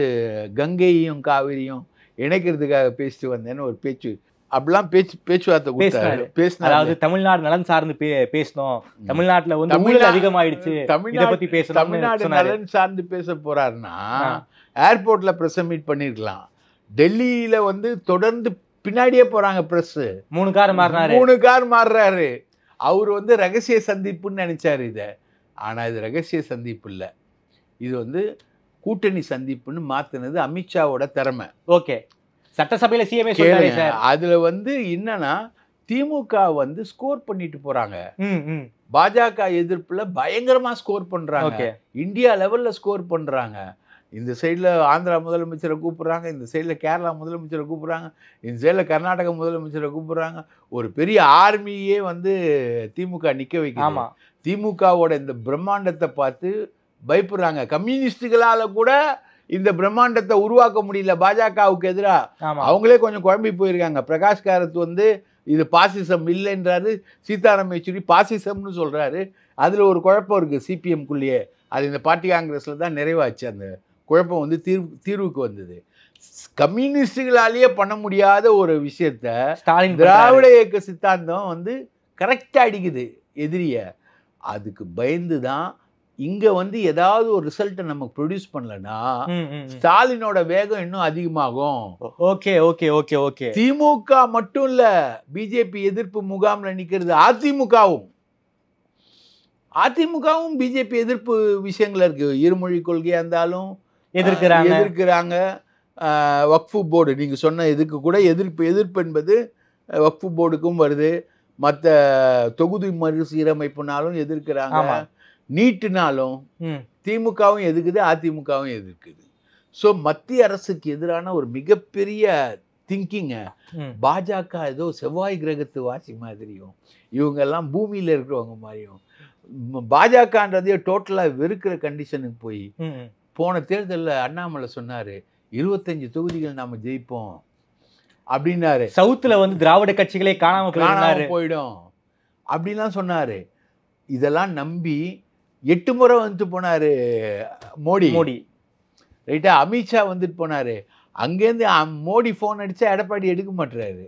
கங்கையும் காவிரியும் இணைக்கிறதுக்காக பேசிட்டு வந்தேன்னு ஒரு பேச்சு, அப்படிலாம் பேச்சுவார்த்தை கொடுத்தாரு. அதாவது தமிழ்நாடு நலன் சார்ந்து பேசணும், தமிழ்நாட்டுல வந்து ஊழல் அதிகமாயிடுச்சு, இத பத்தி பேசணும். தமிழ்நாடு நலன் சார்ந்து பேச போறாருன்னா ஏர்போர்ட்ல பிரஸ் மீட் பண்ணிருக்கலாம். டெல்லியில வந்து தொடர்ந்து பின்னாடியே போறாங்க பிரஸ். 3 கார் மாறுறாரு. அவர் வந்து ரகசிய சந்திப்புன்னு நினைச்சாரு இத. ஆனா இது ரகசிய சந்திப்பு இல்ல, இது வந்து கூட்டணி சந்திப்புன்னு மாத்தினது அமித்ஷாவோட திறமை. ஓகே, சட்டசபையில சிஎம்ஏ சொல்றாரு சார். அதுல வந்து என்னன்னா திமுக வந்து ஸ்கோர் பண்ணிட்டு போறாங்க. பாஜக எதிர்ப்புல பயங்கரமா ஸ்கோர் பண்றாங்க, இந்தியா லெவல்ல ஸ்கோர் பண்றாங்க. இந்த சைடில் ஆந்திரா முதலமைச்சரை கூப்பிட்றாங்க, இந்த சைடில் கேரளா முதலமைச்சரை கூப்பிட்றாங்க, இந்த சைடில் கர்நாடக முதலமைச்சரை கூப்பிட்றாங்க. ஒரு பெரிய ஆர்மியே வந்து திமுக நிற்க வைக்கணும். திமுகவோட இந்த பிரம்மாண்டத்தை பார்த்து பயப்படுறாங்க. கம்யூனிஸ்டுகளால் கூட இந்த பிரம்மாண்டத்தை உருவாக்க முடியல பாஜகவுக்கு எதிராக. அவங்களே கொஞ்சம் குழம்பி போயிருக்காங்க. பிரகாஷ் காரத் வந்து இது பாசிசம் இல்லைன்றாரு, சீதாராம் யெச்சூரி பாசிசம்னு சொல்கிறாரு. அதில் ஒரு குழப்பம் இருக்குது சிபிஎம்குள்ளேயே. அது இந்த பார்ட்டி காங்கிரஸில் தான் நிறைவாச்சு. அந்த குழப்பம் வந்து தீர்வுக்கு வந்தது. கம்யூனிஸ்டுகளாலேயே பண்ண முடியாத ஒரு விஷயத்த திராவிட இயக்க சித்தாந்தம் வந்து கரெக்டாக அடிக்குது எதிரிய. அதுக்கு பயந்து தான் இங்கே வந்து ஏதாவது ஒரு ரிசல்ட்டை நமக்கு ப்ரொடியூஸ் பண்ணலன்னா ஸ்டாலினோட வேகம் இன்னும் அதிகமாகும். Okay okay okay okay. திமுக மட்டும் இல்ல, பிஜேபி எதிர்ப்பு முகாம்ல நிற்கிறது அதிமுகவும் பிஜேபி எதிர்ப்பு விஷயங்கள் இருக்கு. இருமொழி கொள்கையா இருந்தாலும் எதிர்க்கிறாங்க. வக்ஃபு போர்டு நீங்க சொன்ன இதுக்கு கூட எதிர்ப்பு என்பது வக்ஃபு போர்டுக்கும் வருது. மற்ற தொகுதி மறுசீரமைப்புனாலும் எதிர்க்கிறாங்க. நீட்டுனாலும் திமுகவும் எதிர்க்குது, அதிமுகவும் எதிர்க்குது. ஸோ மத்திய அரசுக்கு எதிரான ஒரு மிகப்பெரிய திங்கிங்க. பாஜக ஏதோ செவ்வாய் கிரகத்து வாசி மாதிரியும், இவங்கெல்லாம் பூமியில இருக்கிறவங்க மாதிரியும், பாஜகன்றதையே டோட்டலா வெறுக்கிற கண்டிஷனுக்கு போய் போன தேர்தலில் அண்ணாமலை சொன்னாரு 25 தொகுதிகள் நாம ஜெயிப்போம் அப்படின்னாரு. சவுத்துல வந்து திராவிட கட்சிகளே காணாம போயிடும் அப்படின்லாம் சொன்னாரு. இதெல்லாம் நம்பி 8 முறை வந்துட்டு போனாரு மோடி. ரைட்டா? அமித்ஷா வந்துட்டு போனாரு. அங்கேருந்து மோடி ஃபோன் அடிச்சா எடப்பாடி எடுக்க மாட்டுறாரு.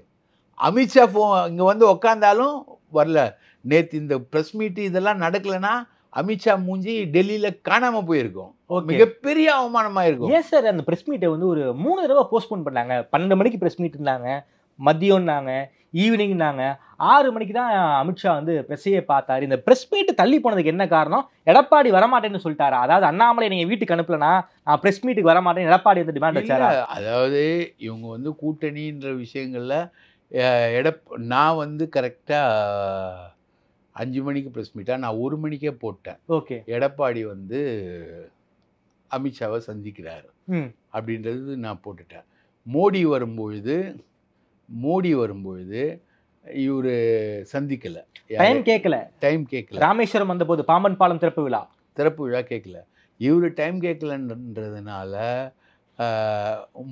அமித்ஷா இங்க வந்து உக்காந்தாலும் வரல. நேற்று இந்த ப்ரெஸ் மீட்டு இதெல்லாம் நடக்கலைன்னா அமித்ஷா மூஞ்சி டெல்லியில காணாம போயிருக்கும். மிகப்பெரிய அவமானமா இருக்கும். ஏன் சார் அந்த ப்ரெஸ் மீட்டை வந்து ஒரு 3 தடவை போஸ்ட்போன் பண்ணாங்க? 12 மணிக்கு ப்ரெஸ் மீட் இருந்தாங்க, மதியம்னாங்க, ஈவினிங்னாங்க, 6 மணிக்கு தான் அமித்ஷா வந்து ப்ரெஸ்ஸையே பார்த்தாரு. இந்த ப்ரெஸ் மீட்டு தள்ளி போனதுக்கு என்ன காரணம்? எடப்பாடி வரமாட்டேன்னு சொல்லிட்டாரா? அதாவது அண்ணாமலை நீங்க வீட்டுக்கு அனுப்பலனா நான் ப்ரெஸ் மீட்டுக்கு வரமாட்டேன்னு எடப்பாடி வந்து டிமாண்ட் வச்சாரா? அதாவது இவங்க வந்து கூட்டணின்ற விஷயங்கள்ல நான் வந்து கரெக்டா 5 மணிக்கு ப்ரெஸ் மீட்டா நான் 1 மணிக்கே போட்டேன். ஓகே. எடப்பாடி வந்து அமித்ஷாவை சந்திக்கிறாரு அப்படின்றது நான் போட்டுட்டேன். மோடி வரும்பொழுது இவரு சந்திக்கல, டைம் கேட்கல. ராமேஸ்வரம் வந்த போது பாம்பன் பாலம் திறப்பு விழா கேட்கல. இவரு டைம் கேட்கலன்றதுனால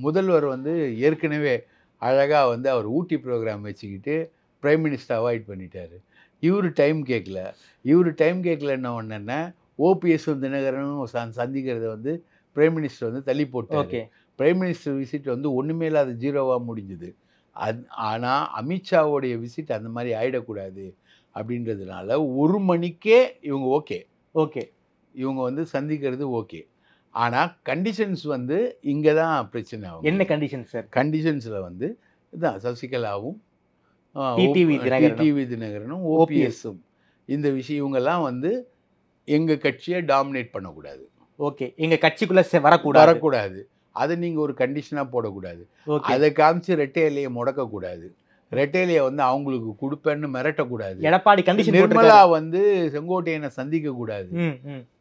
முதல்வர் வந்து ஏற்கனவே அழகா வந்து அவர் ஊட்டி ப்ரோக்ராம் வச்சுக்கிட்டு பிரைம் மினிஸ்டர் அவாய்ட் பண்ணிட்டாரு. இவரு டைம் கேட்கல. என்ன ஒன்றுன்னா ஓபிஎஸும் தினகரனும் சந்திக்கிறத வந்து பிரைம் மினிஸ்டர் வந்து தள்ளி போட்டார். ஓகே பிரைம் மினிஸ்டர் விசிட் வந்து ஒன்றுமே இல்லாத 0வா முடிஞ்சுது. ஆனால் அமித்ஷாவோடைய விசிட் அந்த மாதிரி ஆகிடக்கூடாது அப்படின்றதுனால 1 மணிக்கே இவங்க ஓகே இவங்க வந்து சந்திக்கிறது ஓகே. ஆனால் கண்டிஷன்ஸ் வந்து இங்கே தான் பிரச்சனை ஆகும். என்ன கண்டிஷன் சார்? கண்டிஷன்ஸில் வந்து இதுதான் சசிகலாவும் டிடிவி தினகரனும் ஓபிஎஸும் இந்த விஷயம் இவங்கெல்லாம் வந்து எங்கள் கட்சியை டாமினேட் பண்ணக்கூடாது. ஓகே, எங்கள் கட்சிக்குள்ளே வரக்கூடாது. அதை நீங்கள் ஒரு கண்டிஷனாக போடக்கூடாது. அதை காமிச்சு ரெட்டை இலையை முடக்கக்கூடாது. ரெட்டை இலையை வந்து அவங்களுக்கு கொடுப்பேன்னு மிரட்டக்கூடாது. எடப்பாடி கண்டிஷன் நிர்மலா வந்து செங்கோட்டையனை சந்திக்க கூடாது.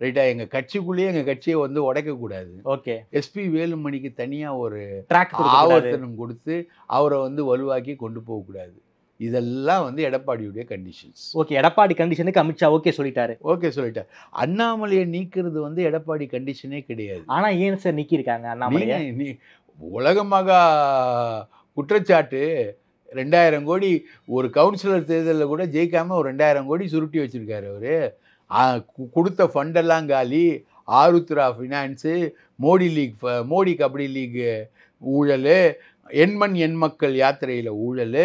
ரைட்டா? எங்க கட்சிக்குள்ளேயே எங்க கட்சியை வந்து உடைக்கக்கூடாது. ஓகே, எஸ்பி வேலுமணிக்கு தனியா ஒரு ட்ராக் ஆவர்த்தனம் கொடுத்து அவரை வந்து வலுவாக்கி கொண்டு போகக்கூடாது. இதெல்லாம் வந்து எடப்பாடியுடைய கண்டிஷன்ஸ். ஓகே, எடப்பாடி கண்டிஷனுக்கு அமித்ஷா ஓகே சொல்லிட்டார். அண்ணாமலையை நீக்கிறது வந்து எடப்பாடி கண்டிஷனே கிடையாது. ஆனா ஏன் சார் நீக்கியிருக்காங்க அண்ணாமலையை? உலகமாக குற்றச்சாட்டு 2000 கோடி ஒரு கவுன்சிலர் தேர்தலில் கூட ஜெயிக்காம ஒரு 2000 கோடி சுருட்டி வச்சிருக்காரு அவரு. கொடுத்த ஃபண்டெல்லாம் காலி. ஆருத்ரா ஃபினான்ஸு, மோடி கபடி லீக் ஊழல், எண்மண் எண் மக்கள் யாத்திரையில் ஊழல்,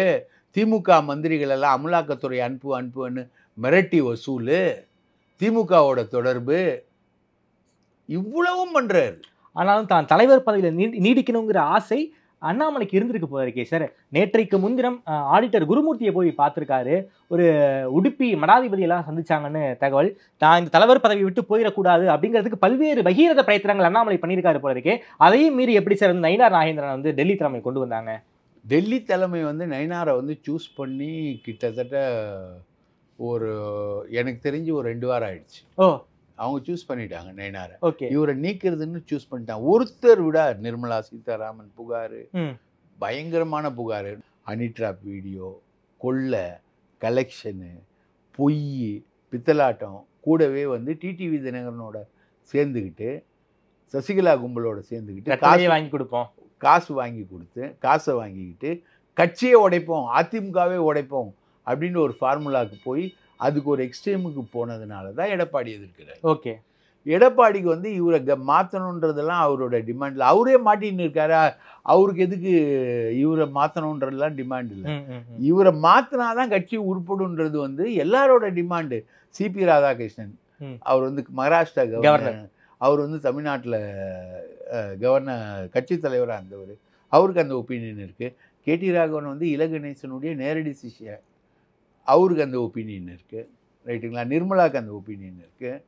திமுக மந்திரிகளெல்லாம் அமலாக்கத்துறை அனுப்புன்னு மிரட்டி வசூல், திமுகவோட தொடர்பு, இவ்வளவும் பண்ணுறாரு. ஆனாலும் தான் தலைவர் பதவியில் நீடிக்கணுங்கிற ஆசை அண்ணாமலைக்கு இருந்திருக்கு போல இருக்கே சார். நேற்றைக்கு முன்தினம் ஆடிட்டர் குருமூர்த்தியை போய் பார்த்துருக்காரு. ஒரு உடுப்பி மடாதிபதியெல்லாம் சந்திச்சாங்கன்னு தகவல். தான் இந்த தலைவர் பதவி விட்டு போயிடக்கூடாது அப்படிங்கிறதுக்கு பல்வேறு பகீரத பிரயத்தனங்கள் அண்ணாமலை பண்ணியிருக்காரு போல இருக்கே. அதையும் மீறி எப்படி சார் வந்து நயினார் நாகேந்திரன் வந்து டெல்லி தலைமை கொண்டு வந்தாங்க? டெல்லி தலைமை வந்து நயினாரை வந்து சூஸ் பண்ணி கிட்டத்தட்ட ஒரு எனக்கு தெரிஞ்சு ஒரு 2 வாரம் ஆயிடுச்சு. அவங்க சூஸ் பண்ணிட்டாங்க நயினாரை. ஓகே, இவரை நீக்கிறதுன்னு சூஸ் பண்ணிட்டாங்க. ஒருத்தர் விட நிர்மலா சீதாராமன் புகார், பயங்கரமான புகார். ஹனி ட்ராப் வீடியோ, கொள்ளை, கலெக்ஷனு, பொய், பித்தலாட்டம், கூடவே வந்து டிடிவி தினகரனோட சேர்ந்துக்கிட்டு சசிகலா கும்பலோட சேர்ந்துக்கிட்டு காசு வாங்கி கொடுத்து காசை வாங்கிக்கிட்டு கட்சியை உடைப்போம், அதிமுகவே உடைப்போம் அப்படின்னு ஒரு ஃபார்முலாவுக்கு போய் அதுக்கு ஒரு எக்ஸ்ட்ரீமுக்கு போனதுனால தான் எடப்பாடி எதிர்க்கிறார். ஓகே, எடப்பாடிக்கு வந்து இவரை மாற்றணுன்றதெல்லாம் அவரோட டிமாண்டில் அவரே மாட்டின்னு இருக்காரு. அவருக்கு எதுக்கு இவரை மாற்றணுன்றதுலாம் டிமாண்ட் இல்லை. இவரை மாற்றினாதான் கட்சி உருப்படுன்றது வந்து எல்லாரோட டிமாண்டு. சிபி ராதாகிருஷ்ணன் அவர் வந்து மகாராஷ்டிரா கவர்னர், அவர் வந்து தமிழ்நாட்டில் கவர்னர் கட்சி தலைவராக இருந்தவர், அவருக்கு அந்த ஒப்பீனியன் இருக்குது. கேடி ராகவன் வந்து இலகணேசனுடைய நேரடி சிஷ்யன், அவருக்கு அந்த ஒப்பீனியன் இருக்குது. ரைட்டுங்களா? நிர்மலாவுக்கு அந்த ஒப்பீனியன் இருக்குது.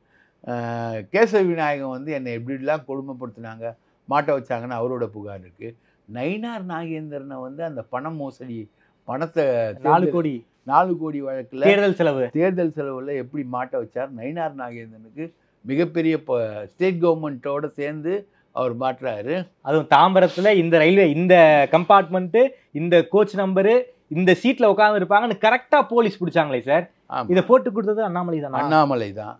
கேசவ விநாயகம் வந்து என்னை எப்படிலாம் கொடுமைப்படுத்தினாங்க, மாட்ட வச்சாங்கன்னு அவரோட புகார் இருக்குது. நயினார் நாகேந்திரனை வந்து அந்த பணத்தை 4 கோடி வழக்கில் தேர்தல் செலவில் எப்படி மாட்ட வச்சார்? நயினார் நாகேந்திரனுக்கு மிகப்பெரிய ஸ்டேட் கவர்மெண்ட்டோட சேர்ந்து அவர் மாட்டுறாரு. அதுவும் தாம்பரத்தில் இந்த ரயில்வே இந்த கம்பார்ட்மெண்ட்டு, இந்த கோச் நம்பரு, இந்த சீட்டில் உட்காந்து இருப்பாங்கன்னு கரெக்டாக போலீஸ் பிடிச்சாங்களே சார். இதை போட்டு கொடுத்தது அண்ணாமலை தான்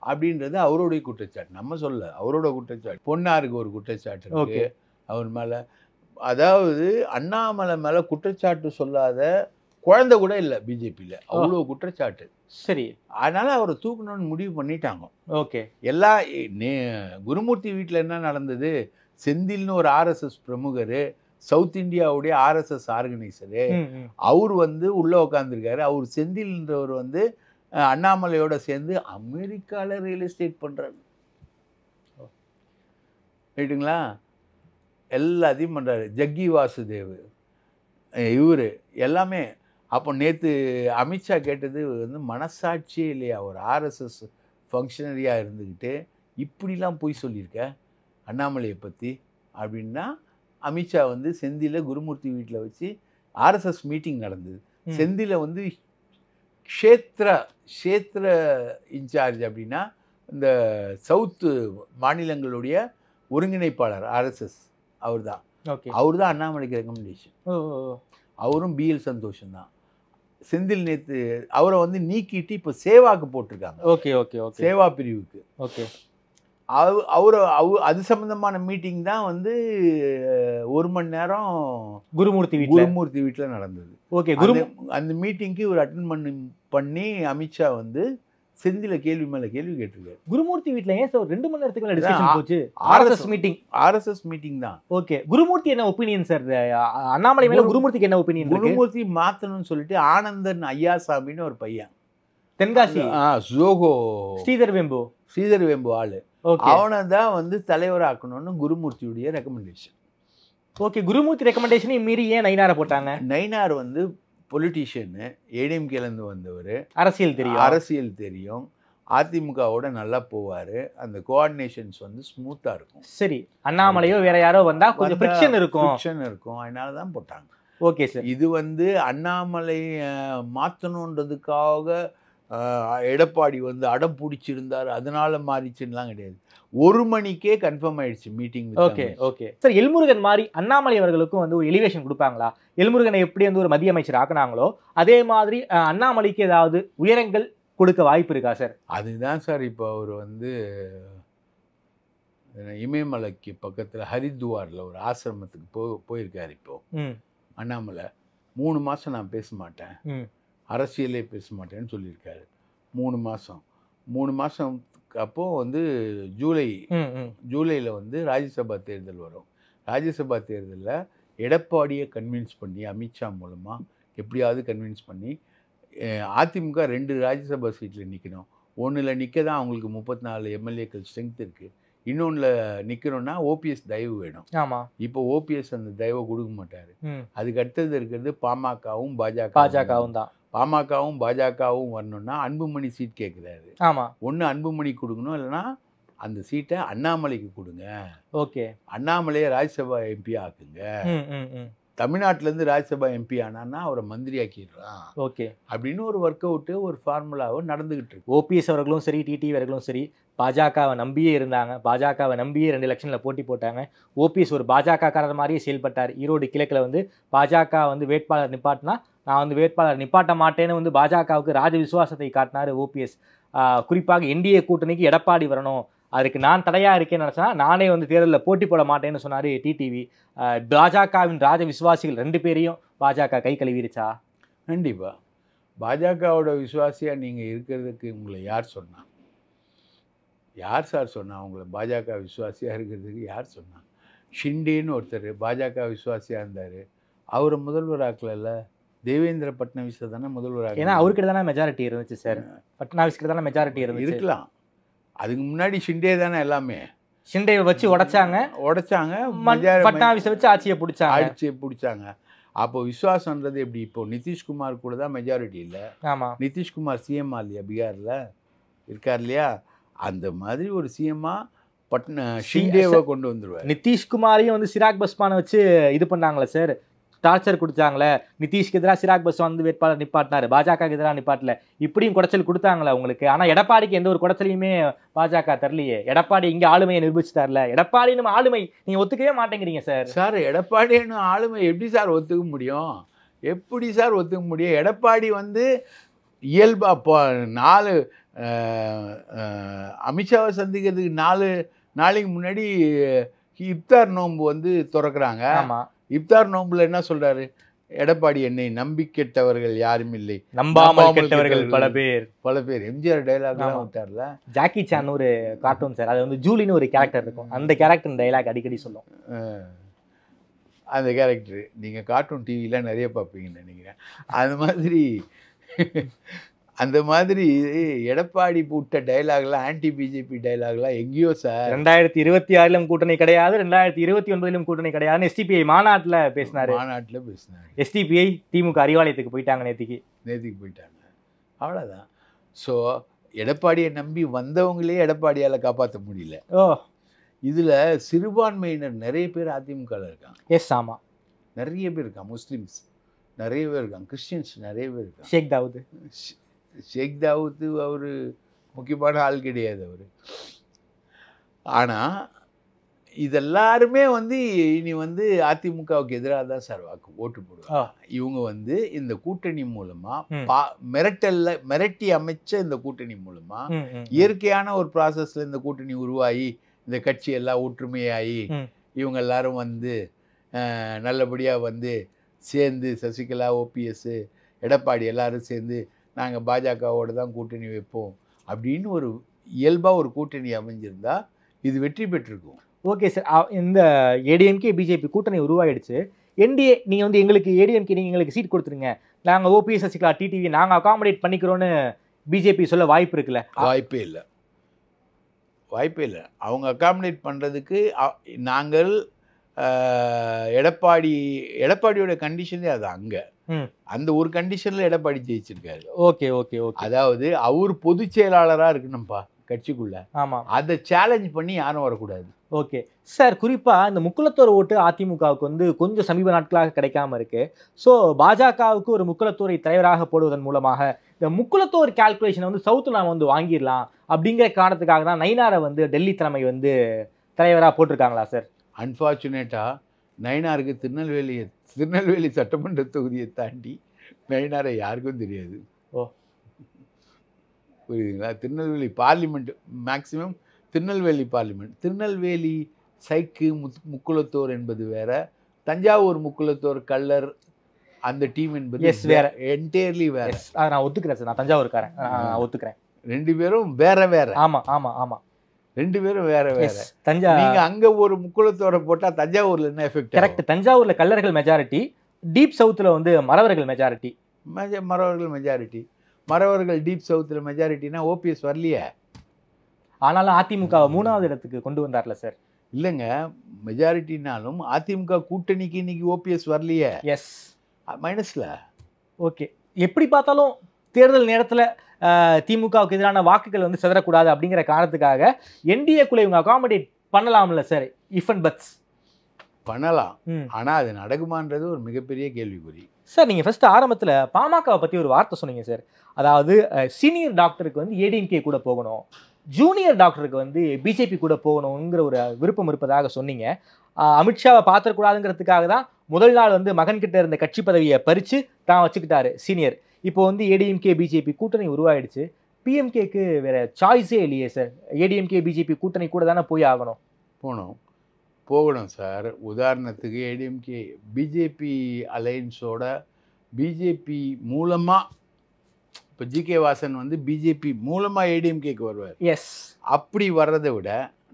அப்படின்றது அவருடைய குற்றச்சாட்டு. நம்ம சொல்ல அவரோட குற்றச்சாட்டு. பொன்னாருக்கு ஒரு குற்றச்சாட்டு இருக்கு அவர் மேலே. அதாவது அண்ணாமலை மேலே குற்றச்சாட்டு சொல்லாத குழந்தை கூட இல்லை பிஜேபியில், அவ்வளோ குற்றச்சாட்டு. சரி, அதனால அவரை தூக்கணும்னு முடிவு பண்ணிட்டாங்க. ஓகே, எல்லா குருமூர்த்தி வீட்டில் என்ன நடந்தது? செந்தில்னு ஒரு ஆர்எஸ்எஸ் பிரமுகர், சவுத் இந்தியாவுடைய ஆர்எஸ்எஸ் ஆர்கனைசரு, அவர் வந்து உள்ளே உட்காந்துருக்காரு. அவர் செந்தில்ன்றவர் வந்து அண்ணாமலையோட சேர்ந்து அமெரிக்காவில் ரியல் எஸ்டேட் பண்ணுறாரு. ரைட்டுங்களா? எல்லாத்தையும் பண்ணுறாரு. ஜக்கி வாசுதேவ் இவர் எல்லாமே. அப்போ நேற்று அமித்ஷா கேட்டது வந்து மனசாட்சியே இல்லையா ஒரு ஆர்எஸ்எஸ் ஃபங்க்ஷனரியாக இருந்துக்கிட்டு இப்படிலாம் போய் சொல்லியிருக்க அண்ணாமலையை பற்றி அப்படின்னா, அமித்ஷா வந்து செந்தில குருமூர்த்தி வீட்டில் வச்சு ஆர்எஸ்எஸ் மீட்டிங் நடந்தது. செந்தில வந்து க்ஷேத்திர இன்சார்ஜ் அப்படின்னா இந்த சவுத்து மாநிலங்களுடைய ஒருங்கிணைப்பாளர் ஆர்எஸ்எஸ் அவர் தான். அண்ணாமலைக்கு ரெக்கமெண்டேஷன். அவரும் பிஎல் சந்தோஷம் தான். செந்தில் நேற்று அவரை வந்து நீக்கிட்டு இப்போ சேவாக்கு போட்டிருக்காங்க. சேவா பிரிவுக்கு. அது சம்பந்தமான மீட்டிங் தான் வந்து 1 மணி நேரம் குருமூர்த்தி வீட்டில் நடந்தது. அந்த மீட்டிங்க்கு இவர் அட்டன் பண்ணி அமித்ஷா வந்து செந்தில கேள்வி மேல கேள்வி கேட்டிருக்காரு. குருமூர்த்தி வீட்ல ஏன் சார் 2 மணி நேரத்துக்கு மேல அதான் டிஸ்கஷன் போச்சு? RSS meeting. ஆர்எஸ்எஸ் மீட்டிங் தான். ஓகே, குருமூர்த்தி என்ன ஒபினியன் சார்? அண்ணாமலை மேல குருமூர்த்திக்கு என்ன ஒபினியன் இருக்கு? குருமூர்த்தி மாத்தணும்னு சொல்லிட்டு ஆனந்தன் ஐயாசாமின்னு ஒரு பையன், தென்காசி ஜோகோ ஸ்ரீதர் வெம்பு ஆளு, ஓகே அவனை தான் வந்து தலைவராக்கணும்னு குருமூர்த்தியுடைய ரெக்கமெண்டேஷன். ஓகே, குருமூர்த்தி ரெக்கமெண்டேஷனை மீறி ஏன் நயினாரை போட்டாங்க? நயினார் வந்து பொலிட்டீஷியனு, ஏடிஎம்கேலேருந்து வந்தவர், அரசியல் தெரியும், அதிமுகவோட நல்லா போவார், அந்த கோஆர்டினேஷன்ஸ் வந்து ஸ்மூத்தாக இருக்கும். சரி, அண்ணாமலையோ வேற யாரோ வந்தா கொஞ்சம் ஃப்ரிக்ஷன் இருக்கும், அதனால தான் போட்டாங்க. Okay sir. இது வந்து அண்ணாமலை மாற்றணுன்றதுக்காக எடப்பாடி வந்து அடம் பிடிச்சிருந்தார், அதனால மாறிச்சுன்னெலாம் கிடையாது. 1 மணிக்கே கன்ஃபார்ம் ஆயிடுச்சு மீட்டிங். Okay sir. எல்முருகன் மாதிரி அண்ணாமலை அவர்களுக்கும் வந்து ஒரு எலிவேஷன் கொடுப்பாங்களா? எல்முருகனை எப்படி வந்து ஒரு மத்திய அமைச்சர் ஆக்குனாங்களோ அதே மாதிரி அண்ணாமலைக்கு ஏதாவது உயரங்கள் கொடுக்க வாய்ப்பு இருக்கா சார்? அதுதான் சார். இப்போ அவர் வந்து இமயமலைக்கு பக்கத்தில் ஹரித்வாரில் ஒரு ஆசிரமத்துக்கு போயிருக்காரு. இப்போ அண்ணாமலை 3 மாதம் நான் பேச மாட்டேன், அரசியலே பேச மாட்டேன்னு சொல்லியிருக்காரு. 3 மாதம் அப்போது வந்து ஜூலையில் வந்து ராஜ்யசபா தேர்தல் வரும். ராஜ்யசபா தேர்தலில் எடப்பாடியை கன்வின்ஸ் பண்ணி, அமித்ஷா மூலமாக எப்படியாவது கன்வின்ஸ் பண்ணி அதிமுக 2 ராஜ்யசபா சீட்டில் நிற்கணும். ஒன்றில் நிற்க தான் அவங்களுக்கு 34 எம்எல்ஏக்கள் ஸ்ட்ரென்த் இருக்குது. இன்னொன்றில் நிற்கணும்னா ஓபிஎஸ் தயவு வேணும். ஆமாம், இப்போ ஓபிஎஸ் அந்த தயவை கொடுக்க மாட்டார். அதுக்கு அடுத்தது இருக்கிறது பாமகவும் பாஜகவும் தான். பாமகவும் பாஜகவும் வரணும்னா அன்புமணி சீட் கேட்குறாரு. ஆமாம், ஒன்று அன்புமணி கொடுக்கணும், இல்லைன்னா அந்த சீட்டை அண்ணாமலைக்கு கொடுங்க. ஓகே, அண்ணாமலையை ராஜ்யசபா எம்பி ஆக்குங்க. தமிழ்நாட்டிலேருந்து ராஜ்யசபா எம்பி ஆனான்னா அவரை மந்திரி ஆக்கிடுறான். ஓகே, அப்படின்னு ஒரு ஒர்க் அவுட்டு, ஒரு ஃபார்முலாவை நடந்துகிட்டு இருக்கு. ஓபிஎஸ் அவர்களும் சரி, டிடி அவர்களும் சரி, பாஜகவை நம்பியே இருந்தாங்க. பாஜகவை நம்பியே 2 எலெக்ஷனில் போட்டி போட்டாங்க. ஓபிஎஸ் ஒரு பாஜகக்காரர் மாதிரியே செயல்பட்டார். ஈரோடு கிழக்கில் வந்து பாஜக வந்து வேட்பாளர் நிப்பாட்டினா நான் வந்து வேட்பாளர் நிப்பாட்ட மாட்டேன்னு வந்து பாஜகவுக்கு ராஜ விசுவாசத்தை காட்டினார் ஓபிஎஸ். குறிப்பாக என்டிஏ கூட்டணிக்கு எடப்பாடி வரணும், அதுக்கு நான் தடையாக இருக்கேன்னு நினச்சா நானே வந்து தேர்தலில் போட்டி போட மாட்டேன்னு சொன்னார் டிடிவி. பாஜகவின் ராஜ விசுவாசிகள் 2 பேரையும் பாஜக கை கழுவிருச்சா? கண்டிப்பாக. பாஜகவோட விசுவாசியாக நீங்கள் இருக்கிறதுக்கு உங்களை யார் சொன்னா? யார் சார் சொன்னா உங்களை பாஜக விசுவாசியாக இருக்கிறதுக்கு? யார் சொன்னா? ஷிண்டேன்னு ஒருத்தர் பாஜக விசுவாசியாக இருந்தார், அவரை முதல்வர் ஆக்கல. தேவேந்திர பட்னவிஸை தானே முதல்வர். ஏன்னா அவர்கிட்ட தானே மெஜாரிட்டி இருந்துச்சு சார். பட்னாவிஸ் கிட்ட தானே மெஜாரிட்டி இருக்கலாம். அதுக்கு முன்னாடி ஷிண்டே தானே எல்லாமே. ஷிண்டேவை வச்சு உடைச்சாங்க, பட்னாவிஸை வச்சு ஆட்சியை பிடிச்சாங்க. அப்போ விசுவாசன்றது எப்படி? இப்போ நிதிஷ்குமார் கூட தான் மெஜாரிட்டி இல்லை. ஆமாம், நிதிஷ்குமார் சிஎம் இல்லையா, பீகாரில் இருக்கார் இல்லையா? அந்த மாதிரி ஒரு சிஎம்மா ஷிண்டேவை கொண்டு வந்துடுவார். நிதிஷ்குமாரையும் வந்து சிராக் பஸ்வானை வச்சு இது பண்ணாங்களே சார், டார்ச்சர் கொடுத்தாங்களே. நிதிஷ்க்கு எதிராக சிராக் பஸ்வான் வந்து வேட்பாளர் நிப்பாட்டினார், பாஜக எதிராக நிப்பாட்டல. இப்படியும் குடைச்சல் கொடுத்தாங்களே உங்களுக்கு. ஆனால் எடப்பாடிக்கு எந்த ஒரு குடைச்சலையுமே பாஜக தரலையே. எடப்பாடி இங்கே ஆளுமையை நிரூபிச்சுட்டார்ல. எடப்பாடி நம்ம ஆளுமை நீங்கள் ஒத்துக்கவே மாட்டேங்கிறீங்க சார். சார் எடப்பாடின்னு ஆளுமை எப்படி சார் ஒத்துக்க முடியும்? எடப்பாடி வந்து இயல்பா இப்போ 4 அமித்ஷாவை சந்திக்கிறதுக்கு 4 நாளைக்கு முன்னாடி இப்தார் நோன்பு வந்து திறக்கிறாங்க. இப்தார் நோன்புல என்ன சொல்றாரு எடப்பாடி? என்னை நம்பி கெட்டவர்கள் யாரும் இல்லை, நம்பாமல் கெட்டவர்கள் பல பேர். எம்ஜிஆர் டைலாக் விட்டார்ல. ஜாக்கி சான் ஒரு கார்ட்டூன் சார், அது வந்து ஜூலின்னு ஒரு கேரக்டர் இருக்கும், அந்த கேரக்டர் டைலாக் அடிக்கடி சொல்லும். அந்த கேரக்டர் நீங்கள் கார்ட்டூன் டிவியில் நிறைய பார்ப்பீங்கன்னு நினைக்கிறேன். அந்த மாதிரி எடப்பாடி போட்ட டைலாக்லாம் ஆன்டி பிஜேபி டைலாக்லாம் எங்கேயோ சார். 2026 கூட்டணி கிடையாது, 2029 கூட்டணி கிடையாதுன்னு எஸ்டிபிஐ மாநாட்டில் பேசினார். எஸ்டிபிஐ திமுக அறிவாலயத்துக்கு போயிட்டாங்க, நேற்றுக்கு போயிட்டாங்க. அவ்வளோதான். ஸோ எடப்பாடியை நம்பி வந்தவங்களே எடப்பாடியால் காப்பாற்ற முடியல. இதில் சிறுபான்மையினர் நிறைய பேர் அதிமுகவில் இருக்காங்க. எஸ், ஆமாம், நிறைய பேர் இருக்காங்க. முஸ்லீம்ஸ் நிறைய பேர் இருக்காங்க, கிறிஸ்டியன்ஸ் நிறைய பேர் இருக்காங்க. ஷேக் தாவூத் அவர் முக்கியமான ஆள் கிடையாது அவர். ஆனால் இதெல்லாருமே வந்து இனி வந்து அதிமுகவுக்கு எதிராக தான் சார் ஓட்டு போடுவாங்க. இவங்க வந்து இந்த கூட்டணி மூலமாக மிரட்டி அமைச்ச இந்த கூட்டணி மூலமாக இயற்கையான ஒரு ப்ராசஸில் இந்த கூட்டணி உருவாகி இந்த கட்சி எல்லாம் ஒற்றுமையாகி இவங்க எல்லாரும் வந்து நல்லபடியாக வந்து சேர்ந்து சசிகலா, ஓபிஎஸ், எடப்பாடி எல்லாரும் சேர்ந்து நாங்கள் பாஜகவோடு தான் கூட்டணி வைப்போம் அப்படின்னு ஒரு இயல்பாக ஒரு கூட்டணி அமைஞ்சிருந்தா இது வெற்றி பெற்றிருக்கும். ஓகே சார், இந்த ஏடிஎம்கே பிஜேபி கூட்டணி உருவாயிடுச்சு. என்டிஏ நீங்கள் வந்து எங்களுக்கு ஏடிஎம்கே நீங்கள் எங்களுக்கு சீட் கொடுத்துருங்க, நாங்கள் ஓபிஎஸ் சசிகலா டிடிவி நாங்கள் அகாமடேட் பண்ணிக்கிறோன்னு பிஜேபி சொல்ல வாய்ப்பு இருக்குல்ல? வாய்ப்பே இல்லை, வாய்ப்பே இல்லை. அவங்க அகாமடேட் பண்ணுறதுக்கு நாங்கள் எடப்பாடியோட கண்டிஷனே அது. அங்கே அந்த ஒரு கண்டிஷனில் எடப்பாடி ஜெயிச்சிருக்காரு. Okay okay okay. அதாவது அவர் பொதுச் செயலாளராக இருக்கணும்ப்பா கட்சிக்குள்ள. ஆமாம், அதை சேலஞ்ச் பண்ணி யாரும் வரக்கூடாது. Okay sir. குறிப்பாக இந்த முக்குளத்தோர் ஓட்டு அதிமுகவுக்கு வந்து கொஞ்சம் சமீப நாட்களாக கிடைக்காம இருக்கு. ஸோ பாஜகவுக்கு ஒரு முக்குளத்தோரை தலைவராக போடுவதன் மூலமாக இந்த முக்குளத்தோர் கால்குலேஷனை வந்து சவுத்தில் நாம் வந்து வாங்கிடலாம் அப்படிங்கிற காரணத்துக்காக தான் நயினாரை வந்து டெல்லி தலைமை வந்து தலைவராக போட்டிருக்காங்களா சார்? அன்ஃபார்ச்சுனேட்டாக நயினாருக்கு திருநெல்வேலி சட்டமன்ற தொகுதியை தாண்டி நயினாரை யாருக்கும் தெரியாது. ஓ, புரியுதுங்களா? Tirunelveli parliament maximum Tirunelveli parliament, Tirunelveli சைக்கு முக்குளத்தோர் என்பது வேற, தஞ்சாவூர் முக்குளத்தோர் கல்லர் அந்த டீம் என்பது வேற, என்டையர்லி வேற. நான் ஒத்துக்கிறேன் சார், நான் தஞ்சாவூர்காரன், நான் ஒத்துக்கிறேன். ரெண்டு பேரும் வேற வேற. ஆமா ஆமா ஆமா, ரெண்டு பேரும் வேற வேற. நீங்க அங்க ஒரு முக்குளத்தோரை போட்டா தஞ்சாவூர்ல என்ன எஃபெக்ட்? கரெக்ட், தஞ்சாவூர்ல கல்லர்கள் மெஜாரிட்டி, டீப் சவுத்துல வந்து மறவர்கள் மெஜாரிட்டி. மறவர்கள் டீப் சவுத்துல மெஜாரிட்டினா ஓபிஎஸ் வரலையே. ஆனாலும் அதிமுக 3வது இடத்துக்கு கொண்டு வந்தார்ல சார்? இல்லைங்க, மெஜாரிட்டினாலும் அதிமுக கூட்டணிக்கு இன்னைக்கு ஓபிஎஸ் வரலையே. எஸ், மைனஸ்ல. ஓகே, எப்படி பார்த்தாலும் தேர்தல் நேரத்தில் திமுகவுக்கு எதிரான வாக்குகள் வந்து சிதறக்கூடாது அப்படிங்கிற காரணத்துக்காக என்டிஏக்குள்ள இவங்க அகாமடேட் பண்ணலாம்ல சார்? இஃப் அண்ட் பட்ஸ் பண்ணலாம், ஆனால் அது நடக்குமான்றது ஒரு மிகப்பெரிய கேள்விக்குறி சார். நீங்கள் ஃபர்ஸ்ட் ஆரம்பத்தில் பாமகவை பற்றி ஒரு வார்த்தை சொன்னீங்க சார். அதாவது சீனியர் டாக்டருக்கு வந்து ஏடிஎம்கே கூட போகணும், ஜூனியர் டாக்டருக்கு வந்து பிஜேபி கூட போகணுங்கிற ஒரு விருப்பம் இருப்பதாக சொன்னீங்க. அமித்ஷாவை பார்த்துக்கூடாதுங்கிறதுக்காக தான் முதல் நாள் வந்து மகன்கிட்ட இருந்த கட்சி பதவியை பறித்து தான் வச்சுக்கிட்டாரு சீனியர். இப்போ வந்து ஏடிஎம்கே பிஜேபி கூட்டணி உருவாயிடுச்சு. பிஎம்கேக்கு வேற சாய்ஸே இல்லையே சார், ஏடிஎம்கே பிஜேபி கூட்டணி கூட தானே போய் ஆகணும். போகணும் சார். உதாரணத்துக்கு ஏடிஎம்கே பிஜேபி அலையன்ஸோட பிஜேபி மூலமாக இப்போ ஜிகே வாசன் வந்து பிஜேபி மூலமாக ஏடிஎம்கேக்கு வருவார். எஸ், அப்படி வர்றதை விட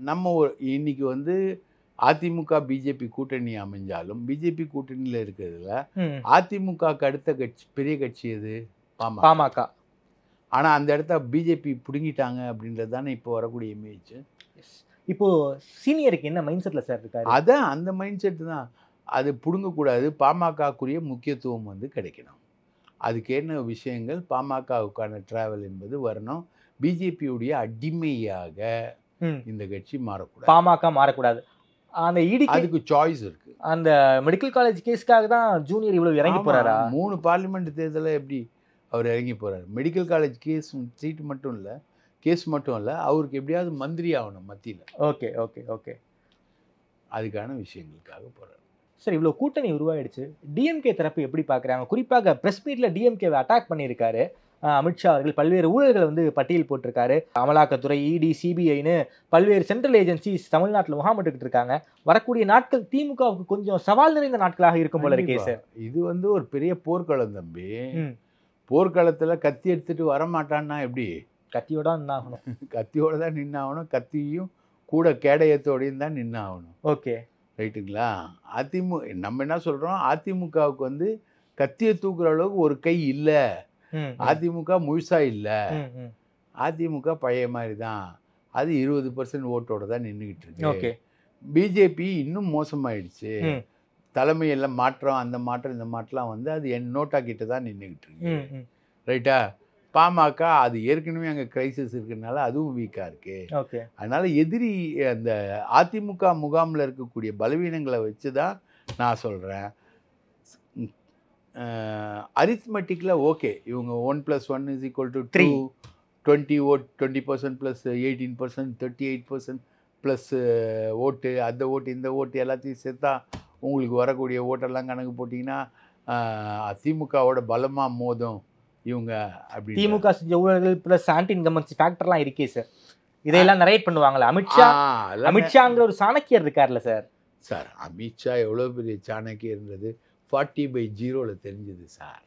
நம்ம இன்னைக்கு வந்து அதிமுக பிஜேபி கூட்டணி அமைஞ்சாலும் பிஜேபி கூட்டணியில் இருக்கிறதுல அதிமுகவுக்கு அடுத்த கட்சி பெரிய கட்சி எது? பாமக. ஆனால் அந்த இடத்த பிஜேபி பிடுங்கிட்டாங்க அப்படின்றது தானே இப்போ வரக்கூடிய இமேஜ். இப்போ சீனியருக்கு என்ன மைண்ட் செட்டில் சார் இருக்காரு? அதான் அந்த மைண்ட் செட்டு தான். அது பிடுங்கக்கூடாது, பாமகக்குரிய முக்கியத்துவம் வந்து கிடைக்கணும். அதுக்கு என்ன விஷயங்கள், பாமகவுக்கான டிராவல் என்பது வரணும். பிஜேபியுடைய அடிமையாக இந்த கட்சி மாறக்கூடாது, பாமக மாறக்கூடாது. அந்த அதுக்கு சாய்ஸ் இருக்கு. அந்த மெடிக்கல் காலேஜ் கேஸ்க்காக தான் ஜூனியர் இவ்வளவு இறங்கி போறாரா? 3 பார்லிமெண்ட் தேர்தலில் எப்படி அவர் இறங்கி போறாரு? மெடிக்கல் காலேஜ் கேஸ் சீட்டு மட்டும் இல்லை, கேஸ் மட்டும் இல்லை, அவருக்கு எப்படியாவது மந்திரி ஆகணும் மத்தியில். ஓகே ஓகே ஓகே, அதுக்கான விஷயங்களுக்காக போறாரு. சார், இவ்வளோ கூட்டணி உருவாயிடுச்சு, டிஎம்கே தரப்பு எப்படி பார்க்குறாங்க? குறிப்பாக ப்ரெஸ் மீட்டில் டிஎம்கேவை அட்டாக் பண்ணியிருக்காரு அமித்ஷா அவர்கள். பல்வேறு ஊழல்களை வந்து பட்டியல் போட்டிருக்காரு. அமலாக்கத்துறை, இடி, சிபிஐன்னு பல்வேறு சென்ட்ரல் ஏஜென்சிஸ் தமிழ்நாட்டில் முகாமிட்டுக்கிட்டு இருக்காங்க. வரக்கூடிய நாட்கள் திமுகவுக்கு கொஞ்சம் சவால் நிறைந்த நாட்களாக இருக்கும் போல இருக்கே சார். இது வந்து ஒரு பெரிய போர்க்களம் தம்பி. போர்க்களத்தில் கத்தி எடுத்துட்டு வரமாட்டான்னா எப்படி? கத்தியோட நின்னாகணும். கத்தியோட தான் நின்னாகணும். கத்தியும் கூட கேடயத்தோடையும் தான் நின்னாகணும். ஓகே, ரைட்டுங்களா? நம்ம என்ன சொல்கிறோம், அதிமுகவுக்கு வந்து கத்தியை தூக்குற அளவுக்கு ஒரு கை இல்லை. அதிமுக முழுசா இல்லை. அதிமுக பழைய மாதிரி தான். அது 20% ஓட்டோட தான் நின்றுக்கிட்டு இருக்கு. பிஜேபி இன்னும் மோசமாயிடுச்சு. தலைமையெல்லாம் மாற்றம், அந்த மாற்றம் இந்த மாற்றம்லாம் வந்து அது நோட்டா கிட்ட தான் நின்றுக்கிட்டு இருக்கு. ரைட்டா? பாமக அது ஏற்கனவே அங்கே கிரைசிஸ் இருக்கிறதுனால அதுவும் வீக்காக இருக்கு. அதனால எதிரி அந்த அதிமுக முகாமில் இருக்கக்கூடிய பலவீனங்களை வச்சு தான் நான் சொல்கிறேன். அரித்மெட்டிக்கில் ஓகே, இவங்க 1 + 1 = 2, 20 ஓட், 20% + 18%, 38% ப்ளஸ் ஓட்டு, அந்த ஓட்டு இந்த ஓட்டு எல்லாத்தையும் சேர்த்தா உங்களுக்கு வரக்கூடிய ஓட்டெல்லாம் கணக்கு போட்டிங்கன்னா திமுகவோட பலமாக மோதும் இவங்க. அப்படி திமுக செஞ்ச ஊழல்கள் ப்ளஸ் ஆன்டி இன்கம்பன்சி ஃபேக்டர்லாம் இருக்கே சார். இதையெல்லாம் நரேட் பண்ணுவாங்களா? அமித்ஷாங்கிற ஒரு சாணக்கியர் இருக்கார்ல சார். சார், அமித்ஷா எவ்வளோ பெரிய சாணக்கியர் இருந்தது 40/0 தெரிஞ்சது சார்.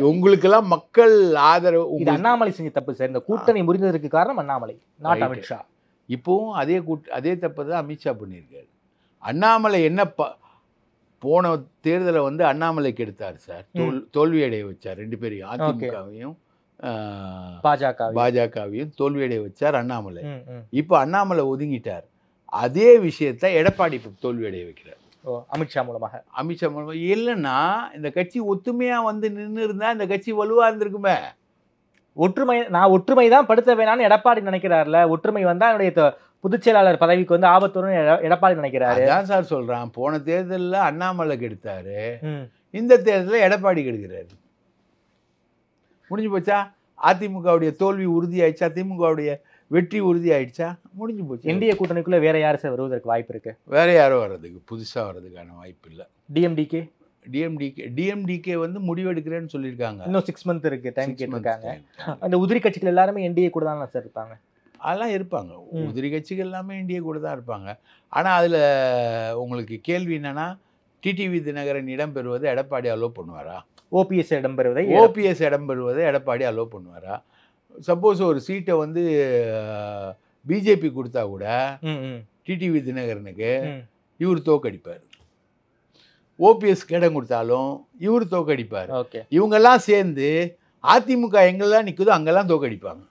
உங்களுக்கெல்லாம் மக்கள் ஆதரவு இது அண்ணாமலை செஞ்ச தப்பு சார். இந்த கூட்டணி முறிந்ததற்கு காரணம் அண்ணாமலை, நாட் அமித்ஷா. இப்போவும் அதே தப்பு தான் அமித்ஷா பண்ணியிருக்காரு. அண்ணாமலை என்ன போன தேர்தலை வந்து அண்ணாமலைக்கு எடுத்தார் சார். தோல்வியடைய வச்சார் 2 பேரையும், அதிமுகவையும் பாஜகவையும் தோல்வியடைய வச்சார் அண்ணாமலை. இப்போ அண்ணாமலை ஒதுங்கிட்டார். அதே விஷயத்தை எடப்பாடி தோல்வியடைய வைக்கிறார் அமித்ஷா மூலமாக. இல்லைன்னா இந்த கட்சி ஒத்துமையா வந்து நின்று இருந்தா இந்த கட்சி வலுவா இருந்திருக்குமே. ஒற்றுமை தான் படுத்த வேணாம்னு எடப்பாடி நினைக்கிறாருல. ஒற்றுமை வந்தா என்னுடைய பொதுச் செயலாளர் பதவிக்கு வந்து ஆபத்து வரும்னு எடப்பாடி நினைக்கிறாரு. அதான் சார் சொல்றான். போன தேர்தலில் அண்ணாமலை கெடுத்தாரு, இந்த தேர்தலில் எடப்பாடி கெடுக்கிறாரு. முடிஞ்சு போச்சா? அதிமுகவுடைய தோல்வி உறுதி ஆயிடுச்சா? திமுகவுடைய வெற்றி உறுதி ஆயிடுச்சா? முடிஞ்சு போச்சு. என்டிஏ கூட்டணிக்குள்ள வேற யாரு சார் வருவதற்கு வாய்ப்பு இருக்கு? வேற யாரும் வர்றதுக்கு புதுசா வர்றதுக்கான வாய்ப்பு இல்லை. டிஎம்டிகே வந்து முடிவெடுக்கிறேன்னு சொல்லியிருக்காங்க. இன்னும் 6 மந்த் இருக்கு, டைம் கேட்டிருக்காங்க. அந்த உதிரி கட்சிகள் எல்லாருமே என்டிஏ கூட தான் சார் இருப்பாங்க. அதெல்லாம் இருப்பாங்க. உதிரி கட்சிகள் எல்லாமே என்டிஏ கூட தான் இருப்பாங்க. ஆனால் அதில் உங்களுக்கு கேள்வி என்னன்னா, டிடிவி தினகரன் இடம்பெறுவதை எடப்பாடி அலோவ் பண்ணுவாரா? ஓபிஎஸ் இடம்பெறுவதை எடப்பாடி அலோவ் பண்ணுவாரா? சப்போஸ் ஒரு சீட்டை வந்து பிஜேபி கொடுத்தா கூட டிடிவி தினகரனுக்கு இவர் தோக்கடிப்பார். ஓபிஎஸ் இடம் கொடுத்தாலும் இவர் தோக்கடிப்பார். இவங்கெல்லாம் சேர்ந்து அதிமுக எங்கெல்லாம் நிற்குதோ அங்கெல்லாம் தோக்கடிப்பாங்க.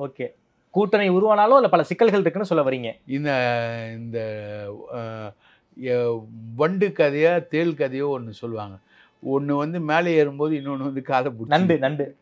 ஓகே, கூட்டணி உருவானாலும் இல்லை பல சிக்கல்கள் இருக்குன்னு சொல்ல வரீங்க. இந்த வண்டு கதையா தேள் கதையோ ஒன்று சொல்லுவாங்க. ஒன்று வந்து மேலே ஏறும்போது இன்னொன்று வந்து காதை பிடிச்சி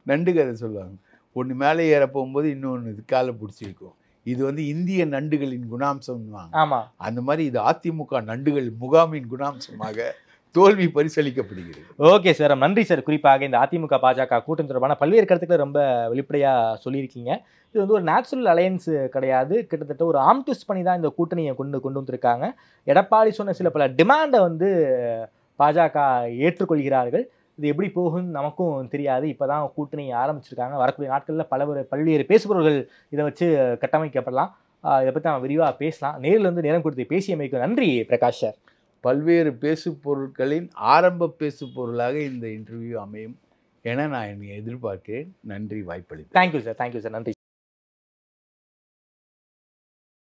நண்டு கதை சொல்லுவாங்க. ஒன்று மேலே ஏற போகும்போது இன்னொன்று காலை பிடிச்சி வைக்கும். இது வந்து இந்திய நண்டுகளின் குணாம்சம்வாங்க. ஆமா, அந்த மாதிரி இது அதிமுக நண்டுகள் முகாமின் குணாம்சமாக தோல்வி பரிசளிக்கப்படுகிறது. ஓகே சார், நன்றி சார். குறிப்பாக இந்த அதிமுக பாஜக கூட்டணி தொடர்பான பல்வேறு கருத்துக்களை ரொம்ப வெளிப்படையாக சொல்லியிருக்கீங்க. இது வந்து ஒரு நேச்சுரல் அலையன்ஸ் கிடையாது, கிட்டத்தட்ட ஒரு ஆம் ட்விஸ்ட் பண்ணி தான் இந்த கூட்டணியை கொண்டு வந்திருக்காங்க. எடப்பாடி சொன்ன சில பல டிமாண்டை வந்து பாஜக ஏற்றுக்கொள்கிறார்கள். இது எப்படி போகும்னு நமக்கும் தெரியாது. இப்போ தான் கூட்டணி ஆரம்பிச்சிருக்காங்க. வரக்கூடிய நாட்களில் பல்வேறு பேசுபவர்கள் இதை வச்சு கட்டமைக்கப்படலாம். இதை பற்றி நம்ம விரிவாக பேசலாம். நேரில் வந்து நேரம் கொடுத்து பேசியமைக்கு நன்றி பிரகாஷ் சார். பல்வேறு பேசு பொருட்களின் ஆரம்ப பேசு பொருளாக இந்த இன்டர்வியூ அமையும் என நான் எதிர்பார்க்கிறேன். நன்றி, வாய்ப்பளித்தேன். தேங்க்யூ சார், நன்றி.